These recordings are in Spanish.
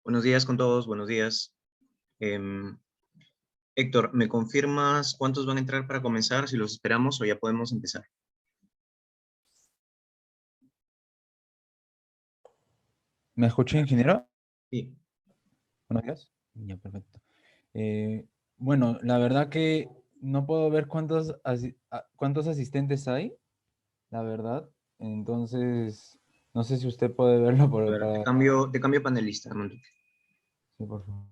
Buenos días con todos, buenos días. Em, Héctor, ¿me confirmas cuántos van a entrar para comenzar? Si los esperamos o ya podemos empezar. ¿Me escucha, ingeniero? Sí, Buenos días. Ya, perfecto. Bueno, la verdad que no puedo ver cuántos asistentes hay, la verdad. Entonces, no sé si usted puede verlo a ver, te cambio panelista, Manrique. Sí, por favor.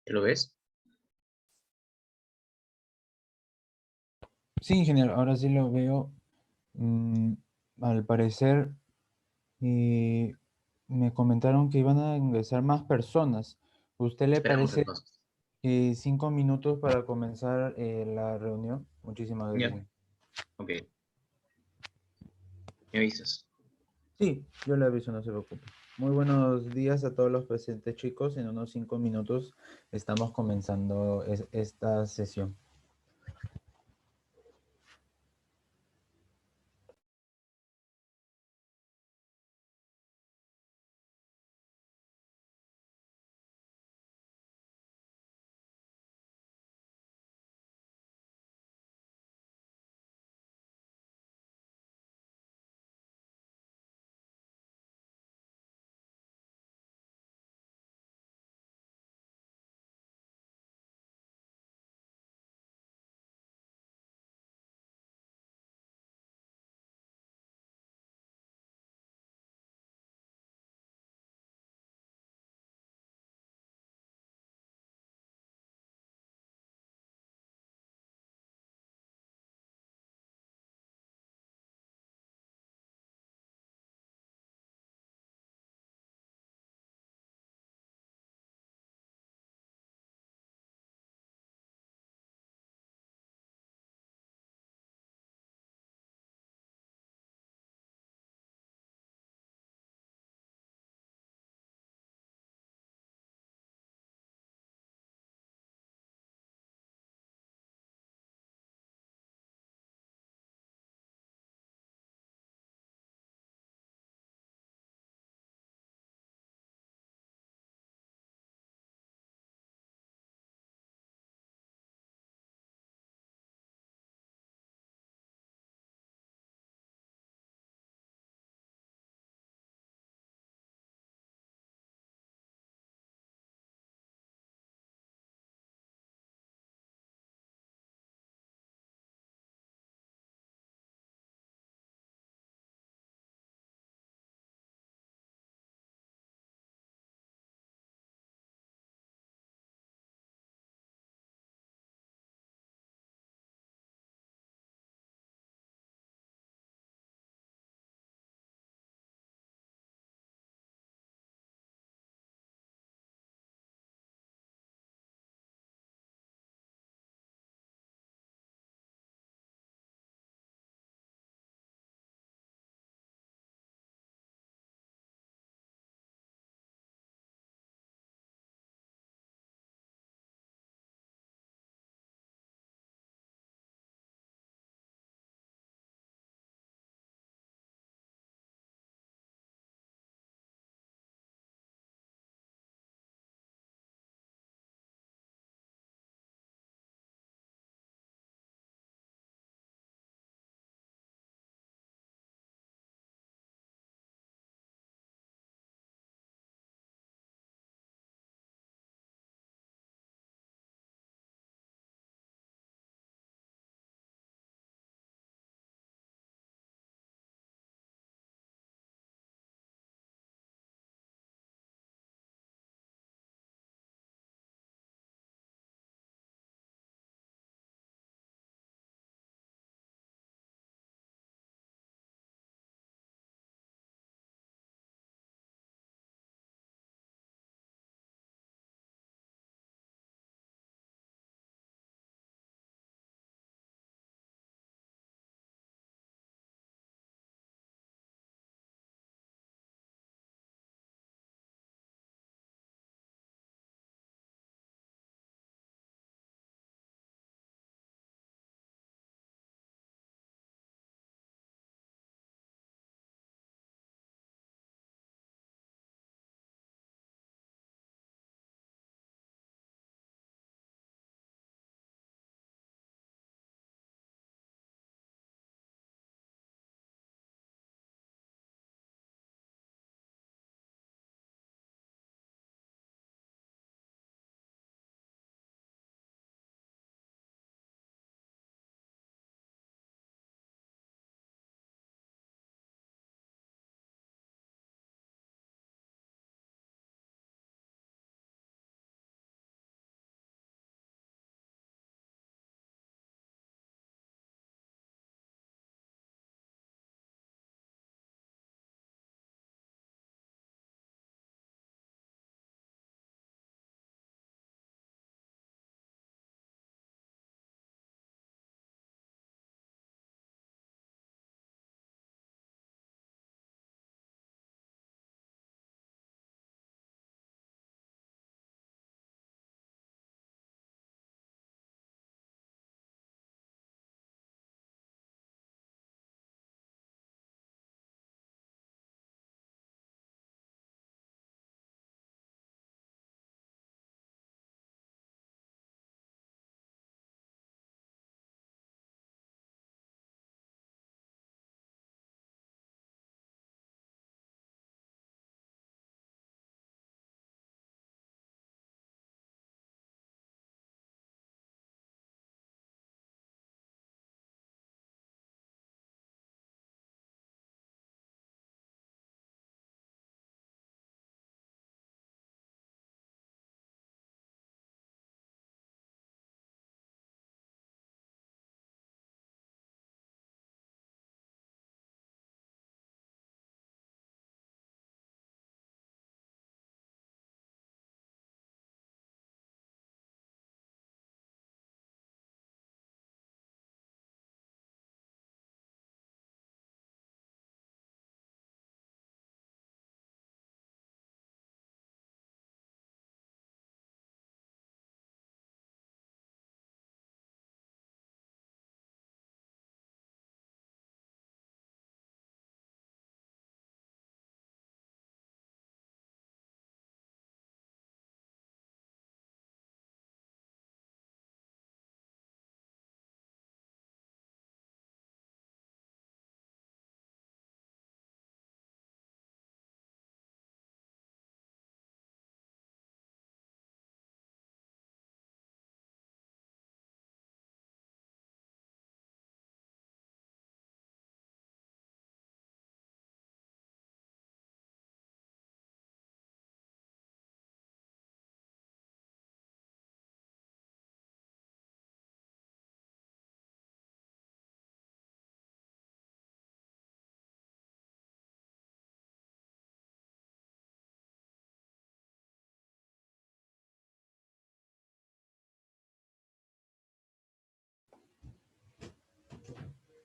¿Ya lo ves? Sí, ingeniero, ahora sí lo veo. Mm, Al parecer, eh, me comentaron que iban a ingresar más personas. ¿Usted le Esperamos parece entonces. 5 minutos para comenzar la reunión? Muchísimas Ya, gracias. ok, me avisas. Sí, yo le aviso, no se preocupe. Muy buenos días a todos los presentes, chicos. En unos 5 minutos estamos comenzando esta sesión.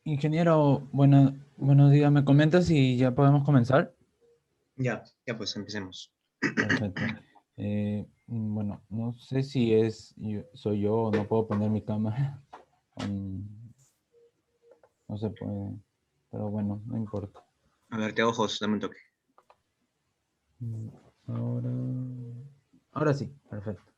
Ingeniero, buenos días. ¿Me comentas si ya podemos comenzar? Ya, ya pues empecemos. Perfecto. Bueno, no sé si soy yo o no puedo poner mi cámara. Mm, No se puede, pero bueno, no importa. A ver, te hago ojos, dame un toque. Mm, Ahora, ahora sí, perfecto.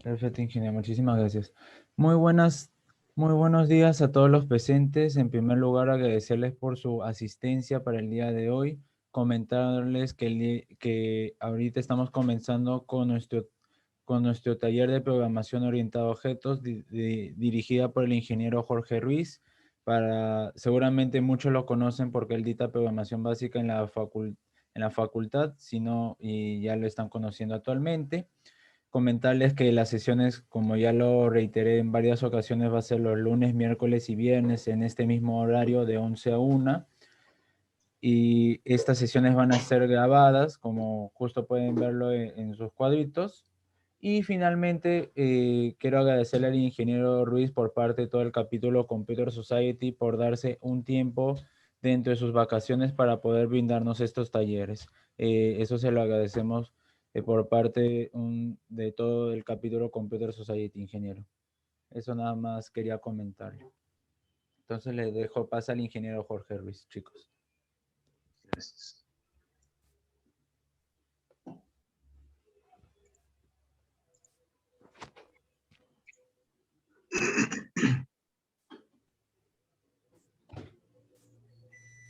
Perfecto, ingeniero. Muchísimas gracias. Muy buenas, muy buenos días a todos los presentes. En primer lugar, agradecerles por su asistencia para el día de hoy. Comentarles que ahorita estamos comenzando con nuestro taller de programación orientada a objetos dirigida por el ingeniero Jorge Ruiz. Seguramente muchos lo conocen porque él dicta programación básica en en la facultad, sino y ya lo están conociendo actualmente. Comentarles que las sesiones, como ya lo reiteré en varias ocasiones, va a ser los lunes, miércoles y viernes en este mismo horario de 11 a 1. Y estas sesiones van a ser grabadas, como justo pueden verlo en sus cuadritos. Y finalmente, quiero agradecerle al ingeniero Ruiz por parte de todo el capítulo Computer Society por darse un tiempo dentro de sus vacaciones para poder brindarnos estos talleres. Eso se lo agradecemos por parte de todo el capítulo Computer Society, ingeniero. Eso nada más quería comentarle. Entonces le dejo paso al ingeniero Jorge Ruiz, chicos. Gracias.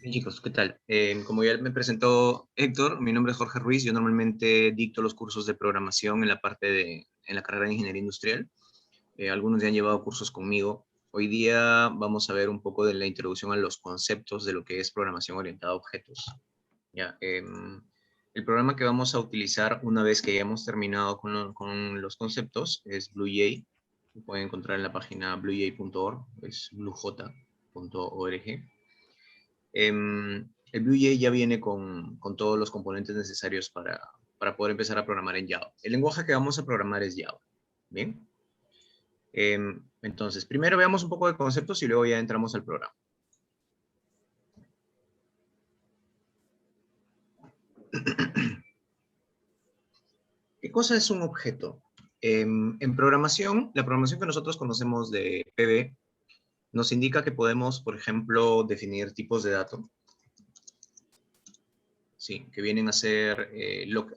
Bien, chicos, ¿qué tal? Como ya me presentó Héctor, mi nombre es Jorge Ruiz. Yo normalmente dicto los cursos de programación en en la carrera de Ingeniería Industrial. Algunos ya han llevado cursos conmigo. Hoy día vamos a ver un poco de la introducción a los conceptos de lo que es programación orientada a objetos. Ya, el programa que vamos a utilizar una vez que hayamos terminado con los conceptos es BlueJ. Lo pueden encontrar en la página bluej.org, es bluej.org. El BlueJ ya viene con todos los componentes necesarios para poder empezar a programar en Java. El lenguaje que vamos a programar es Java. Bien. Entonces, primero veamos un poco de conceptos y luego ya entramos al programa. ¿Qué cosa es un objeto? En programación, la programación que nosotros conocemos de PB nos indica que podemos, por ejemplo, definir tipos de datos, ¿sí? Que vienen a ser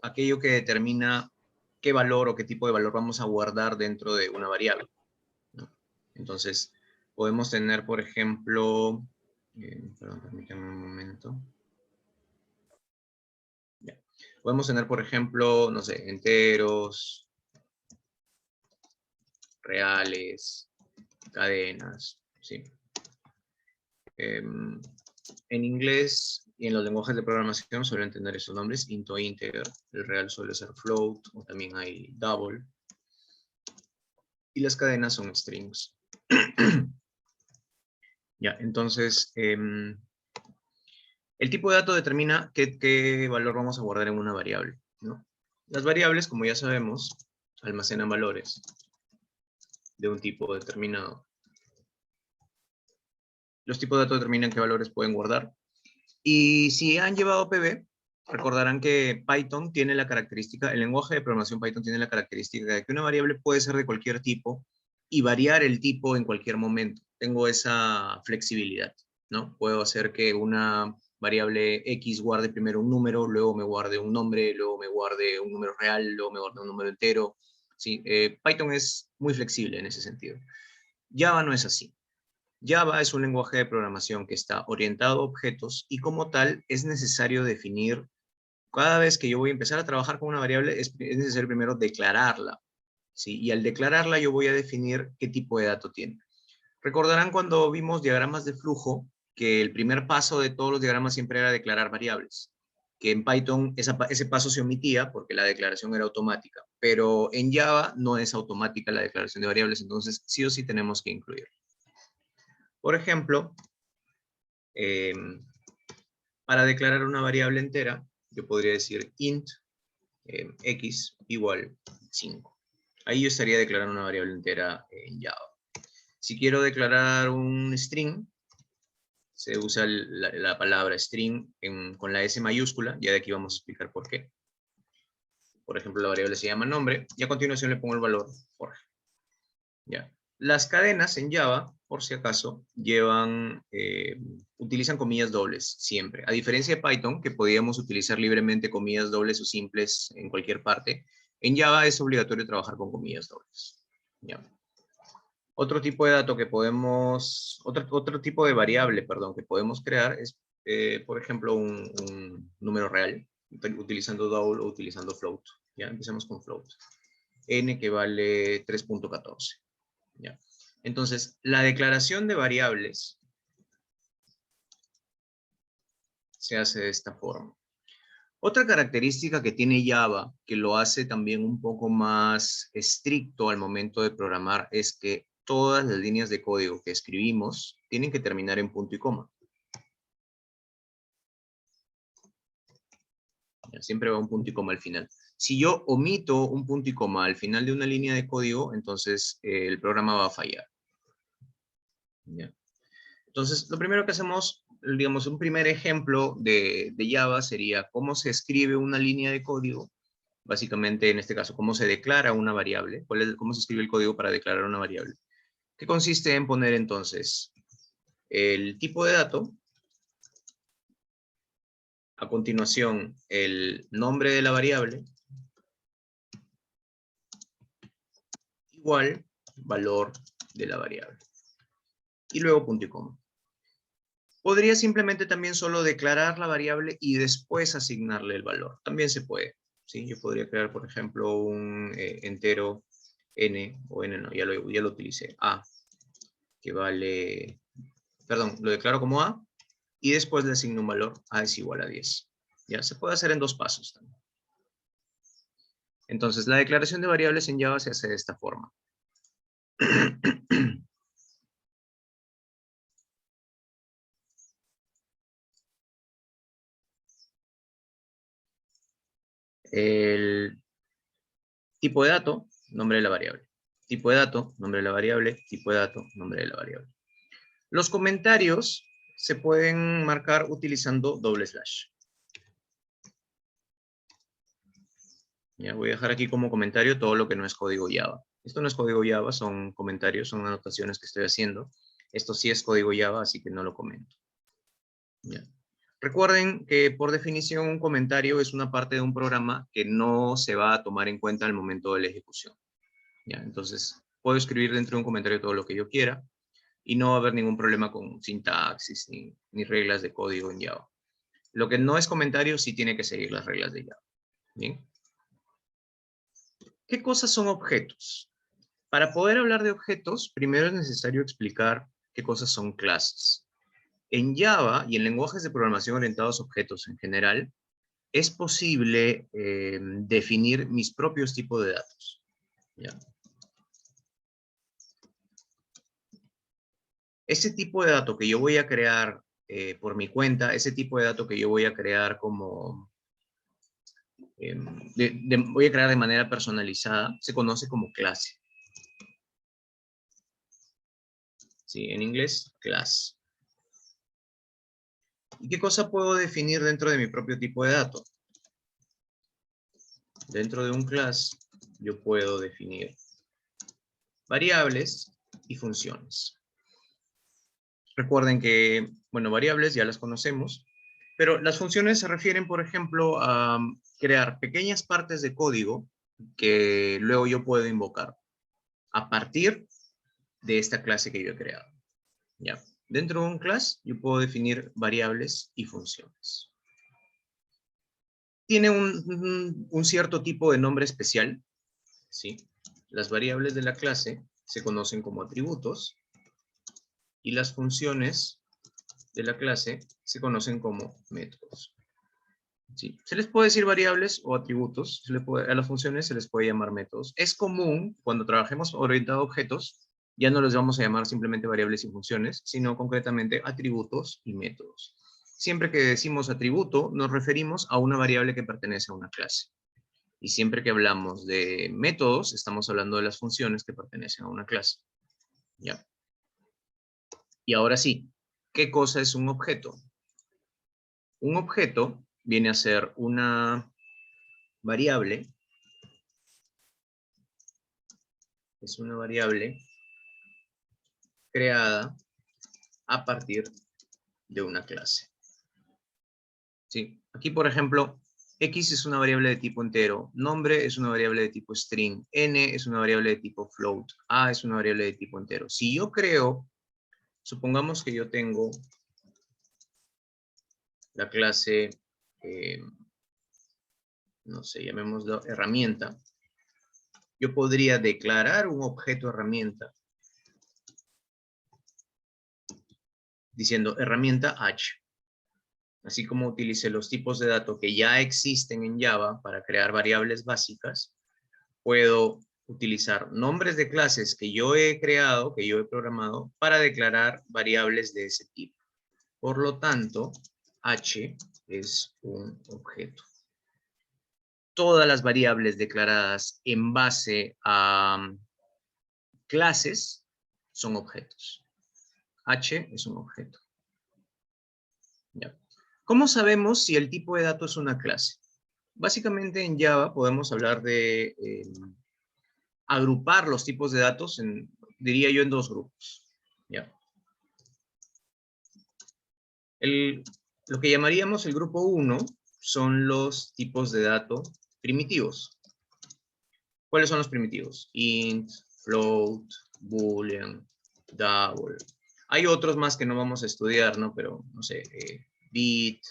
aquello que determina qué valor o qué tipo de valor vamos a guardar dentro de una variable, ¿no? Entonces, podemos tener, por ejemplo, perdón, permítanme un momento. Ya. Podemos tener, por ejemplo, no sé, enteros, reales, cadenas, ¿sí? En inglés y en los lenguajes de programación suelen tener esos nombres, int o integer. El real suele ser float, o también hay double. Y las cadenas son strings. Ya, entonces, el tipo de dato determina qué valor vamos a guardar en una variable, ¿no? Las variables, como ya sabemos, almacenan valores de un tipo determinado. Los tipos de datos determinan qué valores pueden guardar. Y si han llevado PB, recordarán que Python tiene la característica, el lenguaje de programación Python tiene la característica de que una variable puede ser de cualquier tipo y variar el tipo en cualquier momento. Tengo esa flexibilidad, ¿no? Puedo hacer que una variable X guarde primero un número, luego me guarde un nombre, luego me guarde un número real, luego me guarde un número entero. ¿Sí? Python es muy flexible en ese sentido. Java no es así. Java es un lenguaje de programación que está orientado a objetos y como tal es necesario definir, cada vez que yo voy a empezar a trabajar con una variable, es necesario primero declararla, ¿sí? Y al declararla yo voy a definir qué tipo de dato tiene. Recordarán cuando vimos diagramas de flujo, que el primer paso de todos los diagramas siempre era declarar variables, que en Python ese paso se omitía porque la declaración era automática, pero en Java no es automática la declaración de variables, entonces sí o sí tenemos que incluirla. Por ejemplo, eh, para declarar una variable entera, yo podría decir int x igual 5. Ahí yo estaría declarando una variable entera en Java. Si quiero declarar un string, se usa la palabra string con la S mayúscula, ya de aquí vamos a explicar por qué. Por ejemplo, la variable se llama nombre, y a continuación le pongo el valor Jorge. Ya. Las cadenas en Java, por si acaso, utilizan comillas dobles siempre. A diferencia de Python, que podíamos utilizar libremente comillas dobles o simples en cualquier parte, en Java es obligatorio trabajar con comillas dobles. Ya. Otro tipo de dato que podemos, otro tipo de variable, perdón, que podemos crear es, por ejemplo, un número real, utilizando double o utilizando float. Ya, empecemos con float. N que vale 3.14. Ya. Entonces, la declaración de variables se hace de esta forma. Otra característica que tiene Java, que lo hace también un poco más estricto al momento de programar, es que todas las líneas de código que escribimos tienen que terminar en punto y coma. Ya, siempre va un punto y coma al final. Si yo omito un punto y coma al final de una línea de código, entonces el programa va a fallar. ¿Ya? Entonces, lo primero que hacemos, digamos, un primer ejemplo de Java sería cómo se escribe una línea de código. Básicamente, en este caso, cómo se declara una variable. Cómo se escribe el código para declarar una variable. Que consiste en poner entonces el tipo de dato. A continuación, el nombre de la variable. Igual, valor de la variable. Y luego punto y coma. Podría simplemente también solo declarar la variable y después asignarle el valor. También se puede. ¿Sí? Yo podría crear, por ejemplo, un entero n, o n no, ya lo utilicé, a, que vale, perdón, lo declaro como a, y después le asigno un valor, a es igual a 10. Ya, se puede hacer en dos pasos también. Entonces, la declaración de variables en Java se hace de esta forma. El tipo de dato, nombre de la variable. Tipo de dato, nombre de la variable. Tipo de dato, nombre de la variable. Los comentarios se pueden marcar utilizando doble slash. Ya voy a dejar aquí como comentario todo lo que no es código Java. Esto no es código Java, son comentarios, son anotaciones que estoy haciendo. Esto sí es código Java, así que no lo comento. Ya. Recuerden que por definición un comentario es una parte de un programa que no se va a tomar en cuenta al momento de la ejecución. ¿Ya? Entonces, puedo escribir dentro de un comentario todo lo que yo quiera y no va a haber ningún problema con sintaxis ni reglas de código en Java. Lo que no es comentario sí tiene que seguir las reglas de Java. ¿Bien? ¿Qué cosas son objetos? Para poder hablar de objetos, primero es necesario explicar qué cosas son clases. En Java y en lenguajes de programación orientados a objetos en general, es posible definir mis propios tipos de datos. ¿Ya? Ese tipo de dato que yo voy a crear por mi cuenta, ese tipo de dato que yo voy a crear como, voy a crear de manera personalizada, se conoce como clase. ¿Sí? En inglés, class. ¿Y qué cosa puedo definir dentro de mi propio tipo de dato? Dentro de un class, yo puedo definir variables y funciones. Recuerden que, bueno, variables ya las conocemos, pero las funciones se refieren, por ejemplo, a crear pequeñas partes de código que luego yo puedo invocar a partir de esta clase que yo he creado. ¿Ya? Dentro de un class, yo puedo definir variables y funciones. Tiene un cierto tipo de nombre especial, ¿sí? Las variables de la clase se conocen como atributos y las funciones de la clase se conocen como métodos. ¿Sí? Se les puede decir variables o atributos, a las funciones se les puede llamar métodos. Es común, cuando trabajemos orientado a objetos, ya no les vamos a llamar simplemente variables y funciones, sino concretamente atributos y métodos. Siempre que decimos atributo, nos referimos a una variable que pertenece a una clase. Y siempre que hablamos de métodos, estamos hablando de las funciones que pertenecen a una clase. ¿Ya? Y ahora sí, ¿qué cosa es un objeto? Un objeto viene a ser una variable, es una variable creada a partir de una clase. ¿Sí? Aquí, por ejemplo, X es una variable de tipo entero, nombre es una variable de tipo string, N es una variable de tipo float, A es una variable de tipo entero. Si yo creo, supongamos que yo tengo la clase, no sé, llamémoslo herramienta, yo podría declarar un objeto herramienta diciendo herramienta H. Así como utilicé los tipos de datos que ya existen en Java para crear variables básicas, puedo utilizar nombres de clases que yo he creado, que yo he programado, para declarar variables de ese tipo. Por lo tanto, H es un objeto. Todas las variables declaradas en base a clases son objetos. H es un objeto. ¿Ya? ¿Cómo sabemos si el tipo de dato es una clase? Básicamente en Java podemos hablar de agrupar los tipos de datos, diría yo, en dos grupos. ¿Ya? Lo que llamaríamos el grupo 1 son los tipos de datos primitivos. ¿Cuáles son los primitivos? Int, float, boolean, double. Hay otros más que no vamos a estudiar, ¿no? Pero, no sé, bit,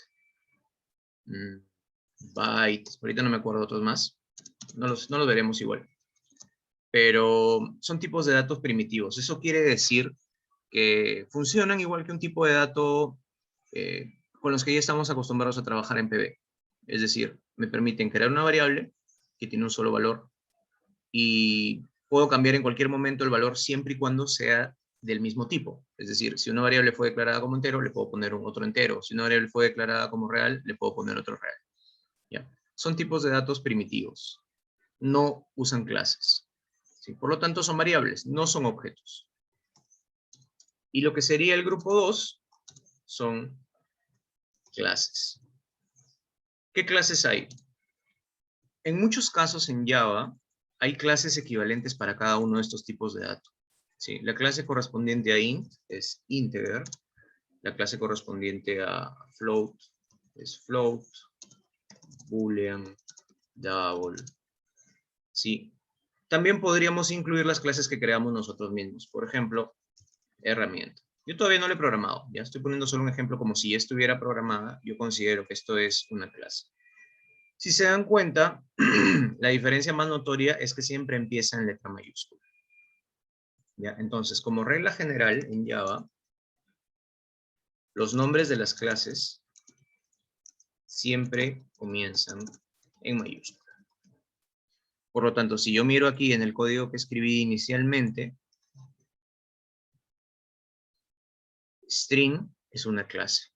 byte, ahorita no me acuerdo otros más. No los veremos igual. Pero son tipos de datos primitivos. Eso quiere decir que funcionan igual que un tipo de dato con los que ya estamos acostumbrados a trabajar en PB. Es decir, me permiten crear una variable que tiene un solo valor y puedo cambiar en cualquier momento el valor siempre y cuando sea del mismo tipo. Es decir, si una variable fue declarada como entero, le puedo poner un otro entero. Si una variable fue declarada como real, le puedo poner otro real. ¿Ya? Son tipos de datos primitivos. No usan clases. ¿Sí? Por lo tanto, son variables, no son objetos. Y lo que sería el grupo 2 son clases. ¿Qué clases hay? En muchos casos en Java hay clases equivalentes para cada uno de estos tipos de datos. ¿Sí? La clase correspondiente a int es integer, la clase correspondiente a float es float, boolean, double. ¿Sí? También podríamos incluir las clases que creamos nosotros mismos. Por ejemplo, herramienta. Yo todavía no lo he programado. Ya estoy poniendo solo un ejemplo como si ya estuviera programada. Yo considero que esto es una clase. Si se dan cuenta, la diferencia más notoria es que siempre empieza en letra mayúscula. ¿Ya? Entonces, como regla general en Java, los nombres de las clases siempre comienzan en mayúscula. Por lo tanto, si yo miro aquí en el código que escribí inicialmente, string es una clase.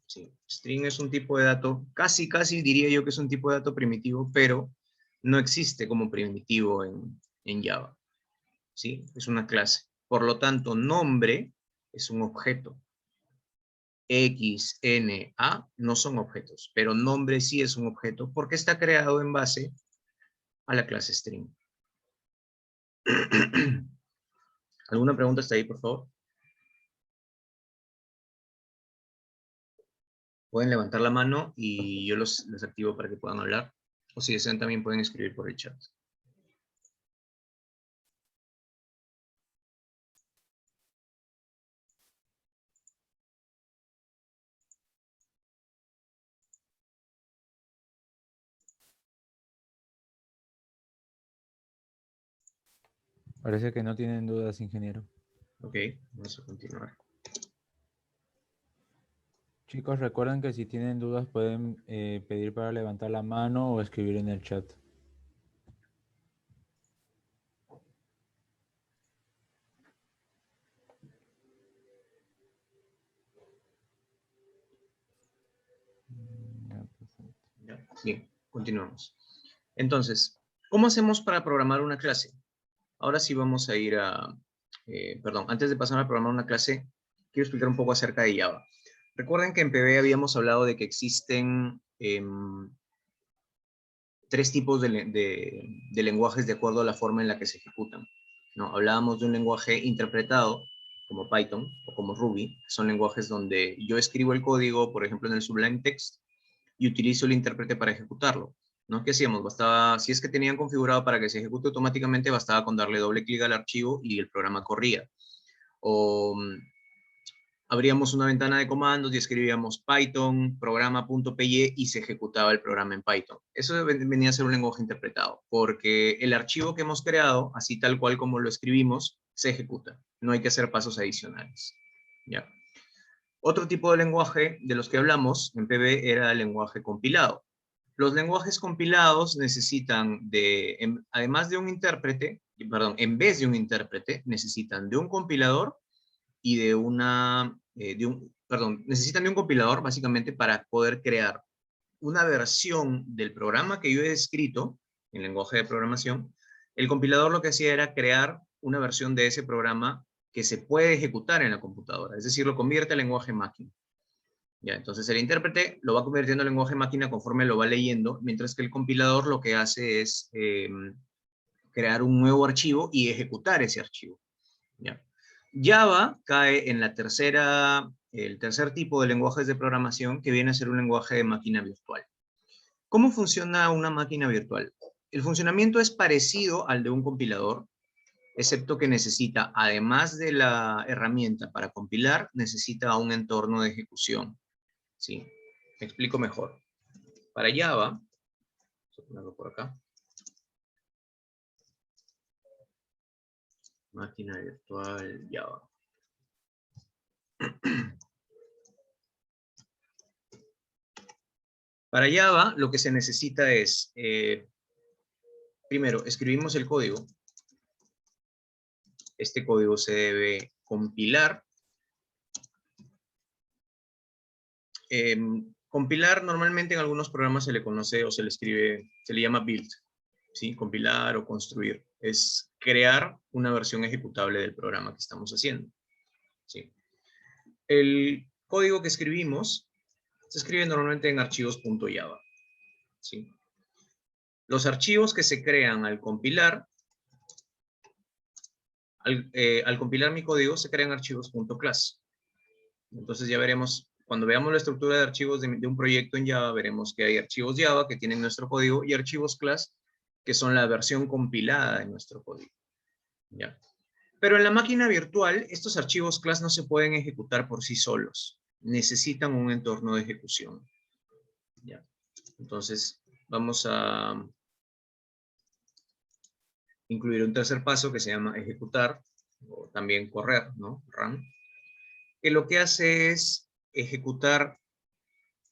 Sí, string es un tipo de dato, casi diría yo que es un tipo de dato primitivo, pero no existe como primitivo en Java. ¿Sí? Es una clase. Por lo tanto, nombre es un objeto. X, N, A no son objetos, pero nombre sí es un objeto porque está creado en base a la clase string. ¿Alguna pregunta hasta ahí, por favor? Pueden levantar la mano y yo los activo para que puedan hablar. O si desean también pueden escribir por el chat. Parece que no tienen dudas, ingeniero. Ok, vamos a continuar. Chicos, recuerden que si tienen dudas pueden pedir para levantar la mano o escribir en el chat. Bien, continuamos. Entonces, ¿cómo hacemos para programar una clase? Ahora sí vamos a ir a perdón, antes de pasar a programar una clase, quiero explicar un poco acerca de Java. Recuerden que en PB habíamos hablado de que existen 3 tipos de lenguajes de acuerdo a la forma en la que se ejecutan, ¿no? Hablábamos de un lenguaje interpretado, como Python o como Ruby, que son lenguajes donde yo escribo el código, por ejemplo, en el Sublime Text, y utilizo el intérprete para ejecutarlo, ¿no? ¿Qué hacíamos? Bastaba, si es que tenían configurado para que se ejecute automáticamente, bastaba con darle doble clic al archivo y el programa corría. O abríamos una ventana de comandos y escribíamos Python, programa.py y se ejecutaba el programa en Python. Eso venía a ser un lenguaje interpretado, porque el archivo que hemos creado, así tal cual como lo escribimos, se ejecuta. No hay que hacer pasos adicionales. ¿Ya? Otro tipo de lenguaje de los que hablamos en PB era el lenguaje compilado. Los lenguajes compilados necesitan además de un intérprete, perdón, en vez de un intérprete, necesitan de un compilador y necesitan de un compilador básicamente para poder crear una versión del programa que yo he escrito en lenguaje de programación. El compilador lo que hacía era crear una versión de ese programa que se puede ejecutar en la computadora, es decir, lo convierte a lenguaje máquina. Ya, entonces el intérprete lo va convirtiendo en lenguaje máquina conforme lo va leyendo, mientras que el compilador lo que hace es crear un nuevo archivo y ejecutar ese archivo. ¿Ya? Java cae en el tercer tipo de lenguajes de programación, que viene a ser un lenguaje de máquina virtual. ¿Cómo funciona una máquina virtual? El funcionamiento es parecido al de un compilador, excepto que necesita, además de la herramienta para compilar, necesita un entorno de ejecución. ¿Sí? Me explico mejor. Para Java, vamos a ponerlo por acá. Máquina virtual Java. Para Java, lo que se necesita es, primero, escribimos el código. Este código se debe compilar. Compilar normalmente en algunos programas se le conoce o se le escribe, se le llama build, ¿sí? Compilar o construir. Es crear una versión ejecutable del programa que estamos haciendo, ¿sí? El código que escribimos se escribe normalmente en archivos.java, ¿sí? Los archivos que se crean al compilar, al compilar mi código, se crean archivos.class. Entonces ya veremos, cuando veamos la estructura de archivos de un proyecto en Java, veremos que hay archivos Java que tienen nuestro código y archivos class que son la versión compilada de nuestro código. ¿Ya? Pero en la máquina virtual, estos archivos class no se pueden ejecutar por sí solos. Necesitan un entorno de ejecución. ¿Ya? Entonces, vamos a incluir un tercer paso que se llama ejecutar, o también correr, ¿no? Run, que lo que hace es ejecutar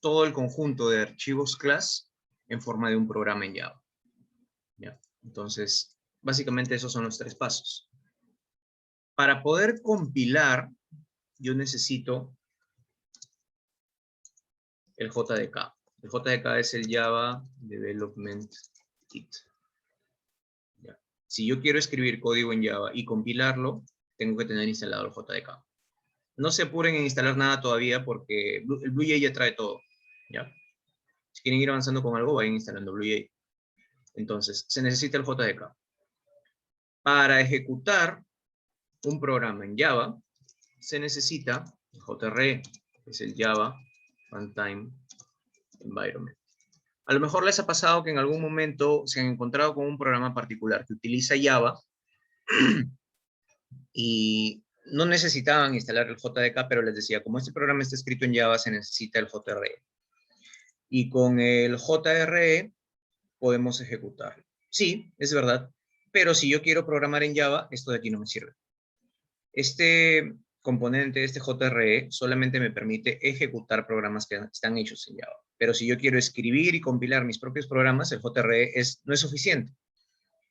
todo el conjunto de archivos class en forma de un programa en Java. ¿Ya? Entonces, básicamente esos son los 3 pasos. Para poder compilar, yo necesito el JDK. El JDK es el Java Development Kit. ¿Ya? Si yo quiero escribir código en Java y compilarlo, tengo que tener instalado el JDK. No se apuren en instalar nada todavía porque el BlueJ ya trae todo. ¿Ya? Si quieren ir avanzando con algo, vayan instalando BlueJ. Entonces, se necesita el JDK. Para ejecutar un programa en Java, se necesita el JRE, que es el Java Runtime Environment. A lo mejor les ha pasado que en algún momento se han encontrado con un programa particular que utiliza Java y no necesitaban instalar el JDK, pero les decía, como este programa está escrito en Java, se necesita el JRE. Y con el JRE podemos ejecutarlo. Sí, es verdad, pero si yo quiero programar en Java, esto de aquí no me sirve. Este componente, este JRE, solamente me permite ejecutar programas que están hechos en Java. Pero si yo quiero escribir y compilar mis propios programas, el JRE no es suficiente.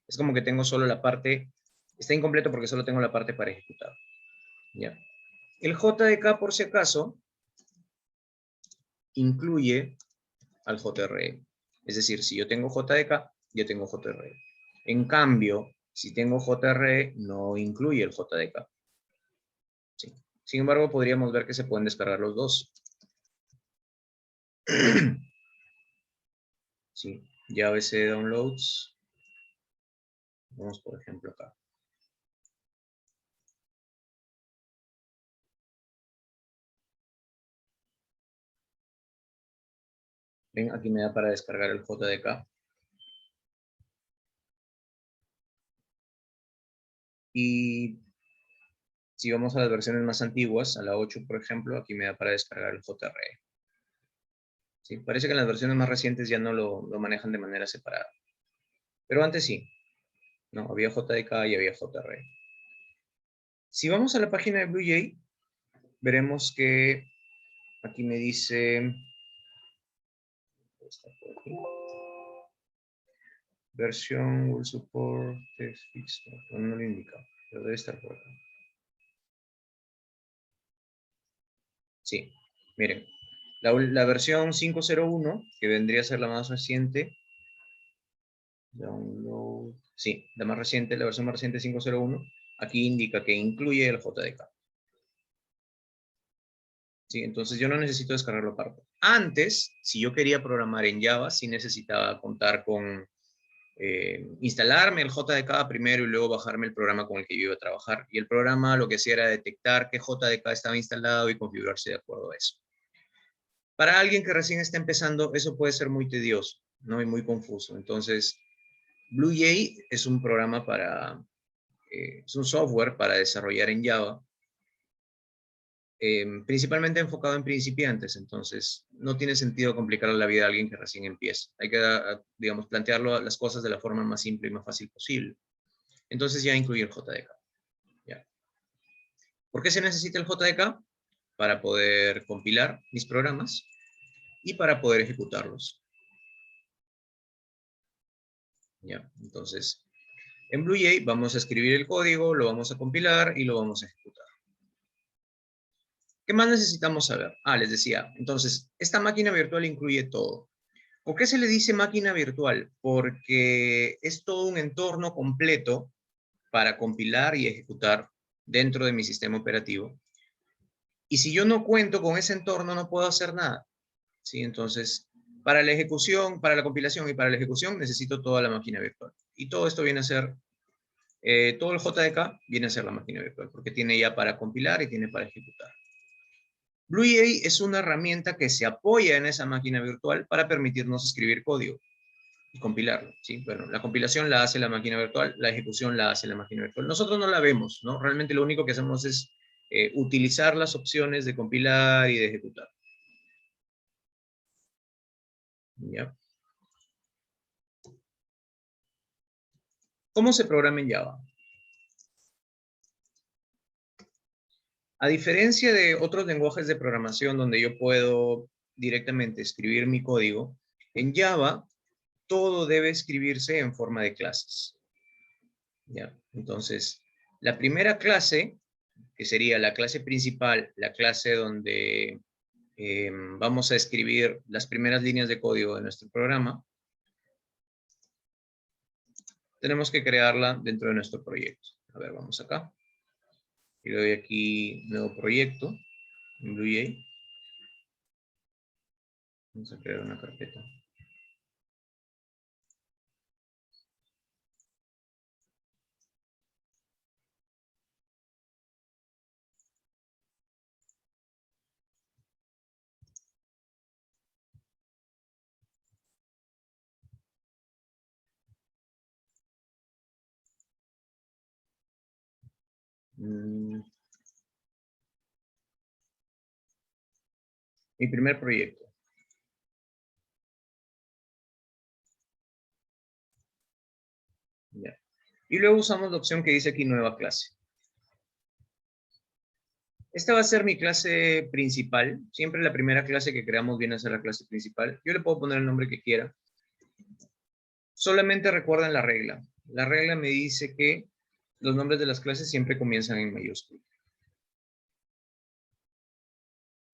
Es como que tengo solo la parte, está incompleto porque solo tengo la parte para ejecutar. ¿Ya? El JDK, por si acaso, incluye al JRE. Es decir, si yo tengo JDK, yo tengo JRE. En cambio, Si tengo JRE, no incluye el JDK. Sí. Sin embargo, podríamos ver que se pueden descargar los dos. Sí, JavaC Downloads. Vamos, por ejemplo, acá. Ven, aquí me da para descargar el JDK. Y si vamos a las versiones más antiguas, a la 8, por ejemplo, aquí me da para descargar el JRE. Sí, parece que en las versiones más recientes ya no lo manejan de manera separada. Pero antes sí. No, había JDK y había JRE. Si vamos a la página de BlueJ, veremos que aquí me dice... Está por aquí. Versión will support text fixed. No lo indica, pero debe estar por acá. Sí, miren. La versión 5.01, que vendría a ser la más reciente. Download. Sí, la más reciente, la versión más reciente 5.01. Aquí indica que incluye el JDK. Sí, entonces yo no necesito descargarlo aparte. Antes, si yo quería programar en Java, sí necesitaba contar con instalarme el JDK primero y luego bajarme el programa con el que yo iba a trabajar. Y el programa lo que hacía era detectar qué JDK estaba instalado y configurarse de acuerdo a eso. Para alguien que recién está empezando, eso puede ser muy tedioso, ¿no? Y muy confuso. Entonces, BlueJ es un programa para, es un software para desarrollar en Java, principalmente enfocado en principiantes, entonces no tiene sentido complicarle la vida a alguien que recién empieza. Hay que, digamos, plantearlo las cosas de la forma más simple y más fácil posible. Entonces ya incluye el JDK. ¿Ya? ¿Por qué se necesita el JDK? Para poder compilar mis programas y para poder ejecutarlos. ¿Ya? Entonces, en BlueJ vamos a escribir el código, lo vamos a compilar y lo vamos a ejecutar. ¿Qué más necesitamos saber? Les decía, entonces, esta máquina virtual incluye todo. ¿Por qué se le dice máquina virtual? Porque es todo un entorno completo para compilar y ejecutar dentro de mi sistema operativo. Y si yo no cuento con ese entorno, no puedo hacer nada. ¿Sí? Entonces, para la ejecución, para la compilación y para la ejecución, necesito toda la máquina virtual. Y todo esto viene a ser, todo el JDK viene a ser la máquina virtual, porque tiene ya para compilar y tiene para ejecutar. BlueJ es una herramienta que se apoya en esa máquina virtual para permitirnos escribir código y compilarlo, ¿sí? Bueno, la compilación la hace la máquina virtual, la ejecución la hace la máquina virtual. Nosotros no la vemos, ¿no? Realmente lo único que hacemos es utilizar las opciones de compilar y de ejecutar. ¿Ya? ¿Cómo se programa en Java? A diferencia de otros lenguajes de programación donde yo puedo directamente escribir mi código, en Java todo debe escribirse en forma de clases. ¿Ya? Entonces, la primera clase, que sería la clase principal, la clase donde vamos a escribir las primeras líneas de código de nuestro programa, tenemos que crearla dentro de nuestro proyecto. A ver, vamos acá. Y le doy aquí nuevo proyecto, en BlueJ. Vamos a crear una carpeta. Mi primer proyecto. Ya. Y luego usamos la opción que dice aquí nueva clase. Esta va a ser mi clase principal. Siempre la primera clase que creamos viene a ser la clase principal. Yo le puedo poner el nombre que quiera. Solamente recuerden la regla. La regla me dice que los nombres de las clases siempre comienzan en mayúscula.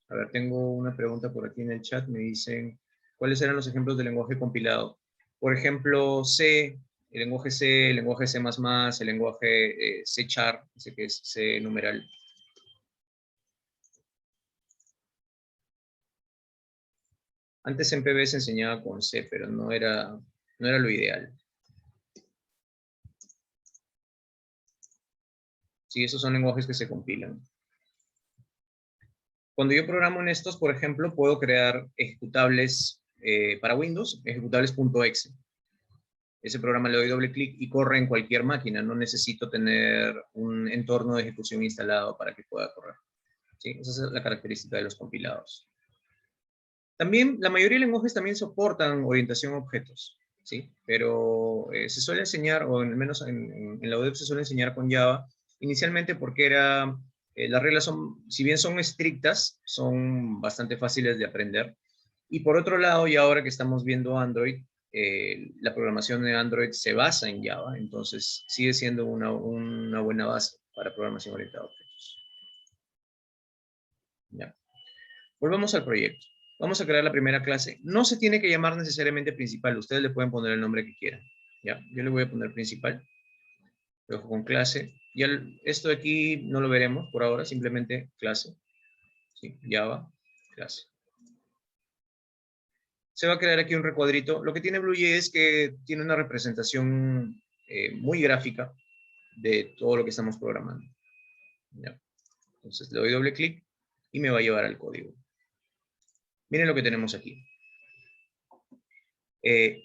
A ver, tengo una pregunta por aquí en el chat. Me dicen, ¿cuáles eran los ejemplos de lenguaje compilado? Por ejemplo, C, El lenguaje C, el lenguaje C++, el lenguaje C char, ese que es C numeral. Antes en PB se enseñaba con C, pero no era lo ideal. Sí, esos son lenguajes que se compilan. Cuando yo programo en estos, por ejemplo, puedo crear ejecutables para Windows, ejecutables.exe. Ese programa le doy doble clic y corre en cualquier máquina. No necesito tener un entorno de ejecución instalado para que pueda correr. ¿Sí? Esa es la característica de los compilados. También, la mayoría de lenguajes también soportan orientación a objetos, ¿sí? Pero se suele enseñar, o al menos en la web se suele enseñar con Java, inicialmente porque las reglas son, si bien son estrictas, son bastante fáciles de aprender. Y por otro lado, y ahora que estamos viendo Android, la programación de Android se basa en Java, entonces sigue siendo una buena base para programación orientada a objetos. Ya. Volvamos al proyecto. Vamos a crear la primera clase. No se tiene que llamar necesariamente principal. Ustedes le pueden poner el nombre que quieran. ¿Ya? Yo le voy a poner principal. Lo dejo con clase. Y esto de aquí no lo veremos por ahora. Simplemente clase. ¿Sí? Java, clase. Se va a crear aquí un recuadrito. Lo que tiene BlueJ es que tiene una representación muy gráfica de todo lo que estamos programando. ¿Ya? Entonces le doy doble clic y me va a llevar al código. Miren lo que tenemos aquí.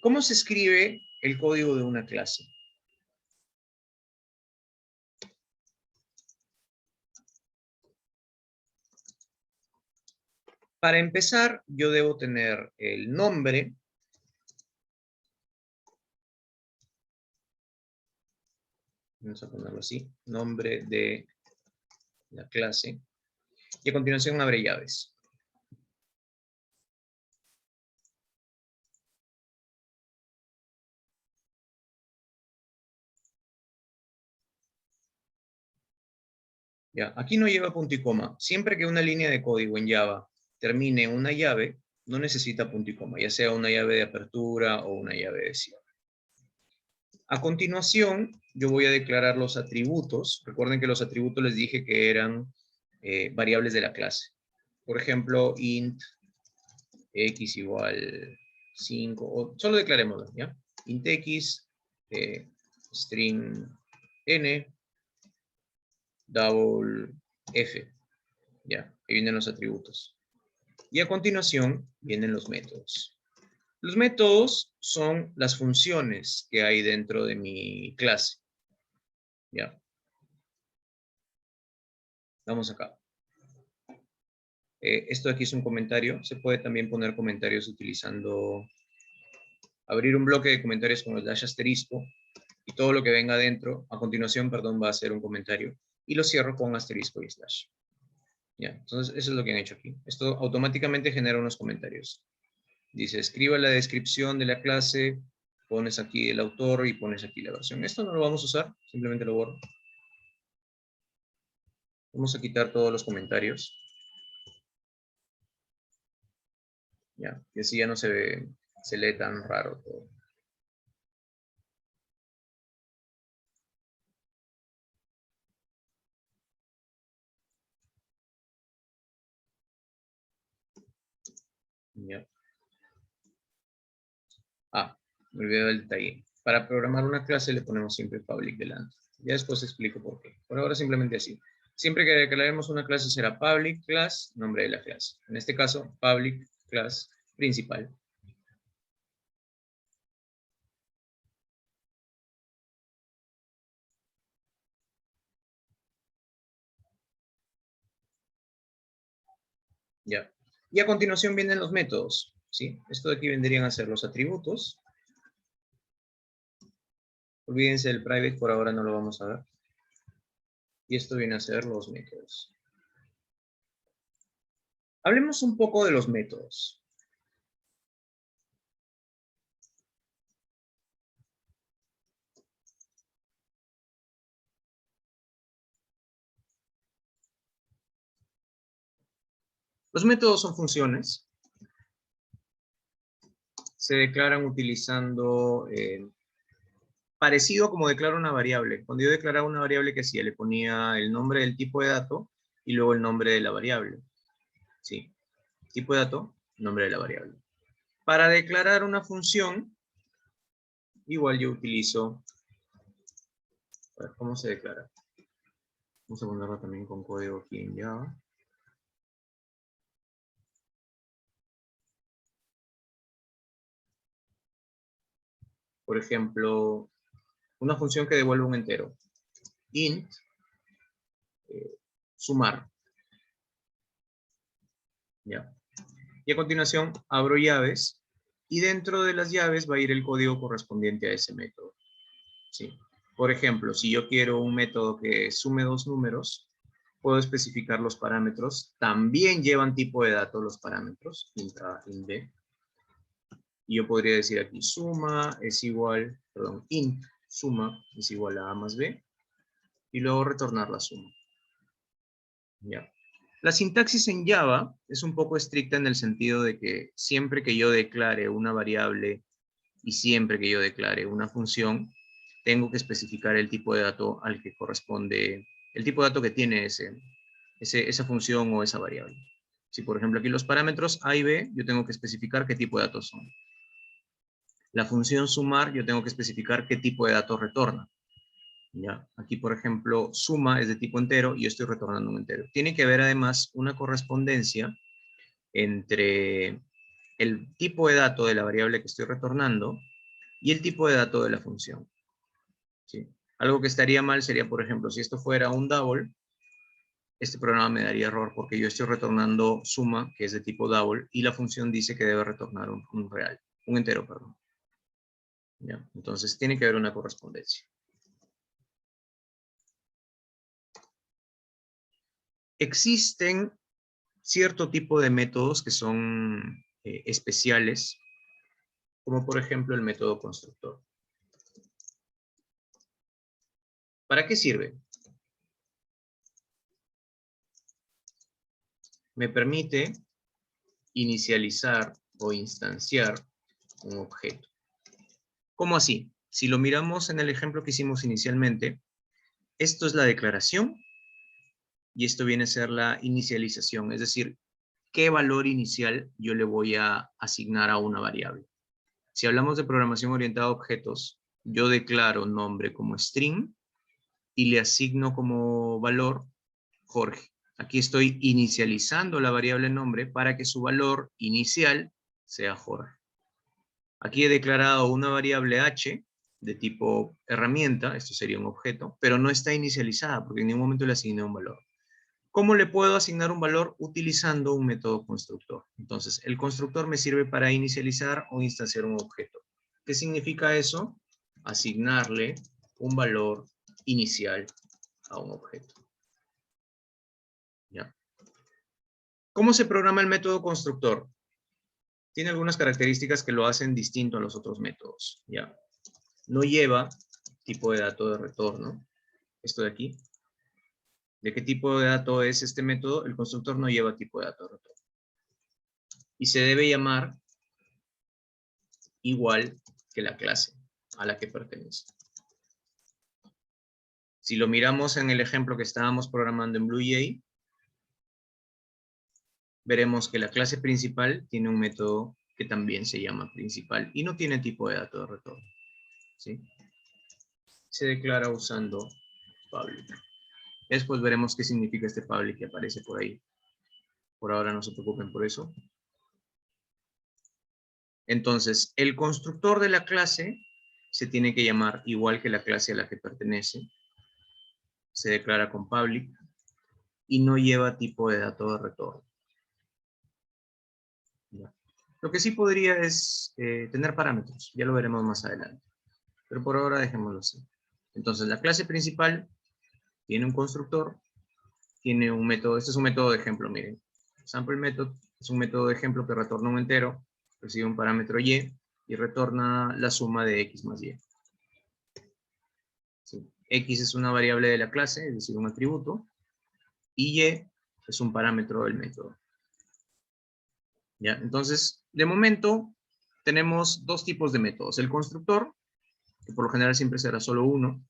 ¿Cómo se escribe el código de una clase? Para empezar, yo debo tener el nombre. Vamos a ponerlo así. Nombre de la clase. Y a continuación abre llaves. Ya, aquí no lleva punto y coma. Siempre que una línea de código en Java termine en una llave, no necesita punto y coma, ya sea una llave de apertura o una llave de cierre. A continuación, yo voy a declarar los atributos. Recuerden que los atributos les dije que eran variables de la clase. Por ejemplo, int x igual 5, o solo declarémoslo, ¿ya? Int x, string n, double f, ¿ya? Ahí vienen los atributos. Y a continuación vienen los métodos. Los métodos son las funciones que hay dentro de mi clase, ¿ya? Vamos acá. Esto aquí es un comentario. Se puede también poner comentarios utilizando... Abrir un bloque de comentarios con el dash asterisco y todo lo que venga adentro, a continuación, perdón, va a ser un comentario. Y lo cierro con asterisco y slash. Ya, entonces eso es lo que han hecho aquí. Esto automáticamente genera unos comentarios. Dice, escriba la descripción de la clase, pones aquí el autor y pones aquí la versión. Esto no lo vamos a usar, simplemente lo borro. Vamos a quitar todos los comentarios. Ya, y así ya no se lee tan raro todo. Ya. Me olvidé del detalle. Para programar una clase le ponemos siempre public delante. Ya después explico por qué. Por ahora simplemente así. Siempre que declaremos una clase será public class, nombre de la clase. En este caso, public class principal. Ya. Y a continuación vienen los métodos. ¿Sí? Esto de aquí vendrían a ser los atributos. Olvídense del private, por ahora no lo vamos a ver. Y esto viene a ser los métodos. Hablemos un poco de los métodos. Los métodos son funciones. Se declaran utilizando parecido a como declaro una variable. Cuando yo declaraba una variable, ¿qué hacía? Le ponía el nombre del tipo de dato y luego el nombre de la variable. Sí, tipo de dato, nombre de la variable. Para declarar una función, igual yo utilizo, a ver, ¿cómo se declara? Vamos a ponerlo también con código aquí en Java. Por ejemplo, una función que devuelve un entero. Int, sumar. ¿Ya? Y a continuación abro llaves y dentro de las llaves va a ir el código correspondiente a ese método. ¿Sí? Por ejemplo, si yo quiero un método que sume dos números, puedo especificar los parámetros. También llevan tipo de dato los parámetros, int a, int b. Y yo podría decir aquí suma es igual, perdón, int suma es igual a más b. Y luego retornar la suma. ¿Ya? La sintaxis en Java es un poco estricta en el sentido de que siempre que yo declare una variable y siempre que yo declare una función, tengo que especificar el tipo de dato al que corresponde, el tipo de dato que tiene esa función o esa variable. Si por ejemplo aquí los parámetros a y b, yo tengo que especificar qué tipo de datos son. La función sumar, yo tengo que especificar qué tipo de datos retorna. ¿Ya? Aquí, por ejemplo, suma es de tipo entero y yo estoy retornando un entero. Tiene que haber además una correspondencia entre el tipo de dato de la variable que estoy retornando y el tipo de dato de la función. ¿Sí? Algo que estaría mal sería, por ejemplo, si esto fuera un double, este programa me daría error porque yo estoy retornando suma, que es de tipo double, y la función dice que debe retornar un entero, perdón. ¿Ya? Entonces tiene que haber una correspondencia. Existen cierto tipo de métodos que son especiales, como por ejemplo el método constructor. ¿Para qué sirve? Me permite inicializar o instanciar un objeto. ¿Cómo así? Si lo miramos en el ejemplo que hicimos inicialmente, esto es la declaración y esto viene a ser la inicialización, es decir, qué valor inicial yo le voy a asignar a una variable. Si hablamos de programación orientada a objetos, yo declaro nombre como string y le asigno como valor Jorge. Aquí estoy inicializando la variable nombre para que su valor inicial sea Jorge. Aquí he declarado una variable h de tipo herramienta, esto sería un objeto, pero no está inicializada porque en ningún momento le asigné un valor. ¿Cómo le puedo asignar un valor? Utilizando un método constructor. Entonces, el constructor me sirve para inicializar o instanciar un objeto. ¿Qué significa eso? Asignarle un valor inicial a un objeto. ¿Ya? ¿Cómo se programa el método constructor? Tiene algunas características que lo hacen distinto a los otros métodos. ¿Ya? No lleva tipo de dato de retorno. Esto de aquí. ¿De qué tipo de dato es este método? El constructor no lleva tipo de dato de retorno. Y se debe llamar igual que la clase a la que pertenece. Si lo miramos en el ejemplo que estábamos programando en BlueJ, veremos que la clase principal tiene un método que también se llama principal y no tiene tipo de dato de retorno. ¿Sí? Se declara usando public. Después veremos qué significa este public que aparece por ahí. Por ahora no se preocupen por eso. Entonces, el constructor de la clase se tiene que llamar igual que la clase a la que pertenece. Se declara con public y no lleva tipo de dato de retorno. ¿Ya? Lo que sí podría es tener parámetros. Ya lo veremos más adelante. Pero por ahora dejémoslo así. Entonces, la clase principal tiene un constructor, tiene un método. Este es un método de ejemplo, miren. Sample method es un método de ejemplo que retorna un entero, recibe un parámetro y retorna la suma de x más y. ¿Sí? X es una variable de la clase, es decir, un atributo, y es un parámetro del método. ¿Ya? Entonces, de momento, tenemos dos tipos de métodos. El constructor, que por lo general siempre será solo uno,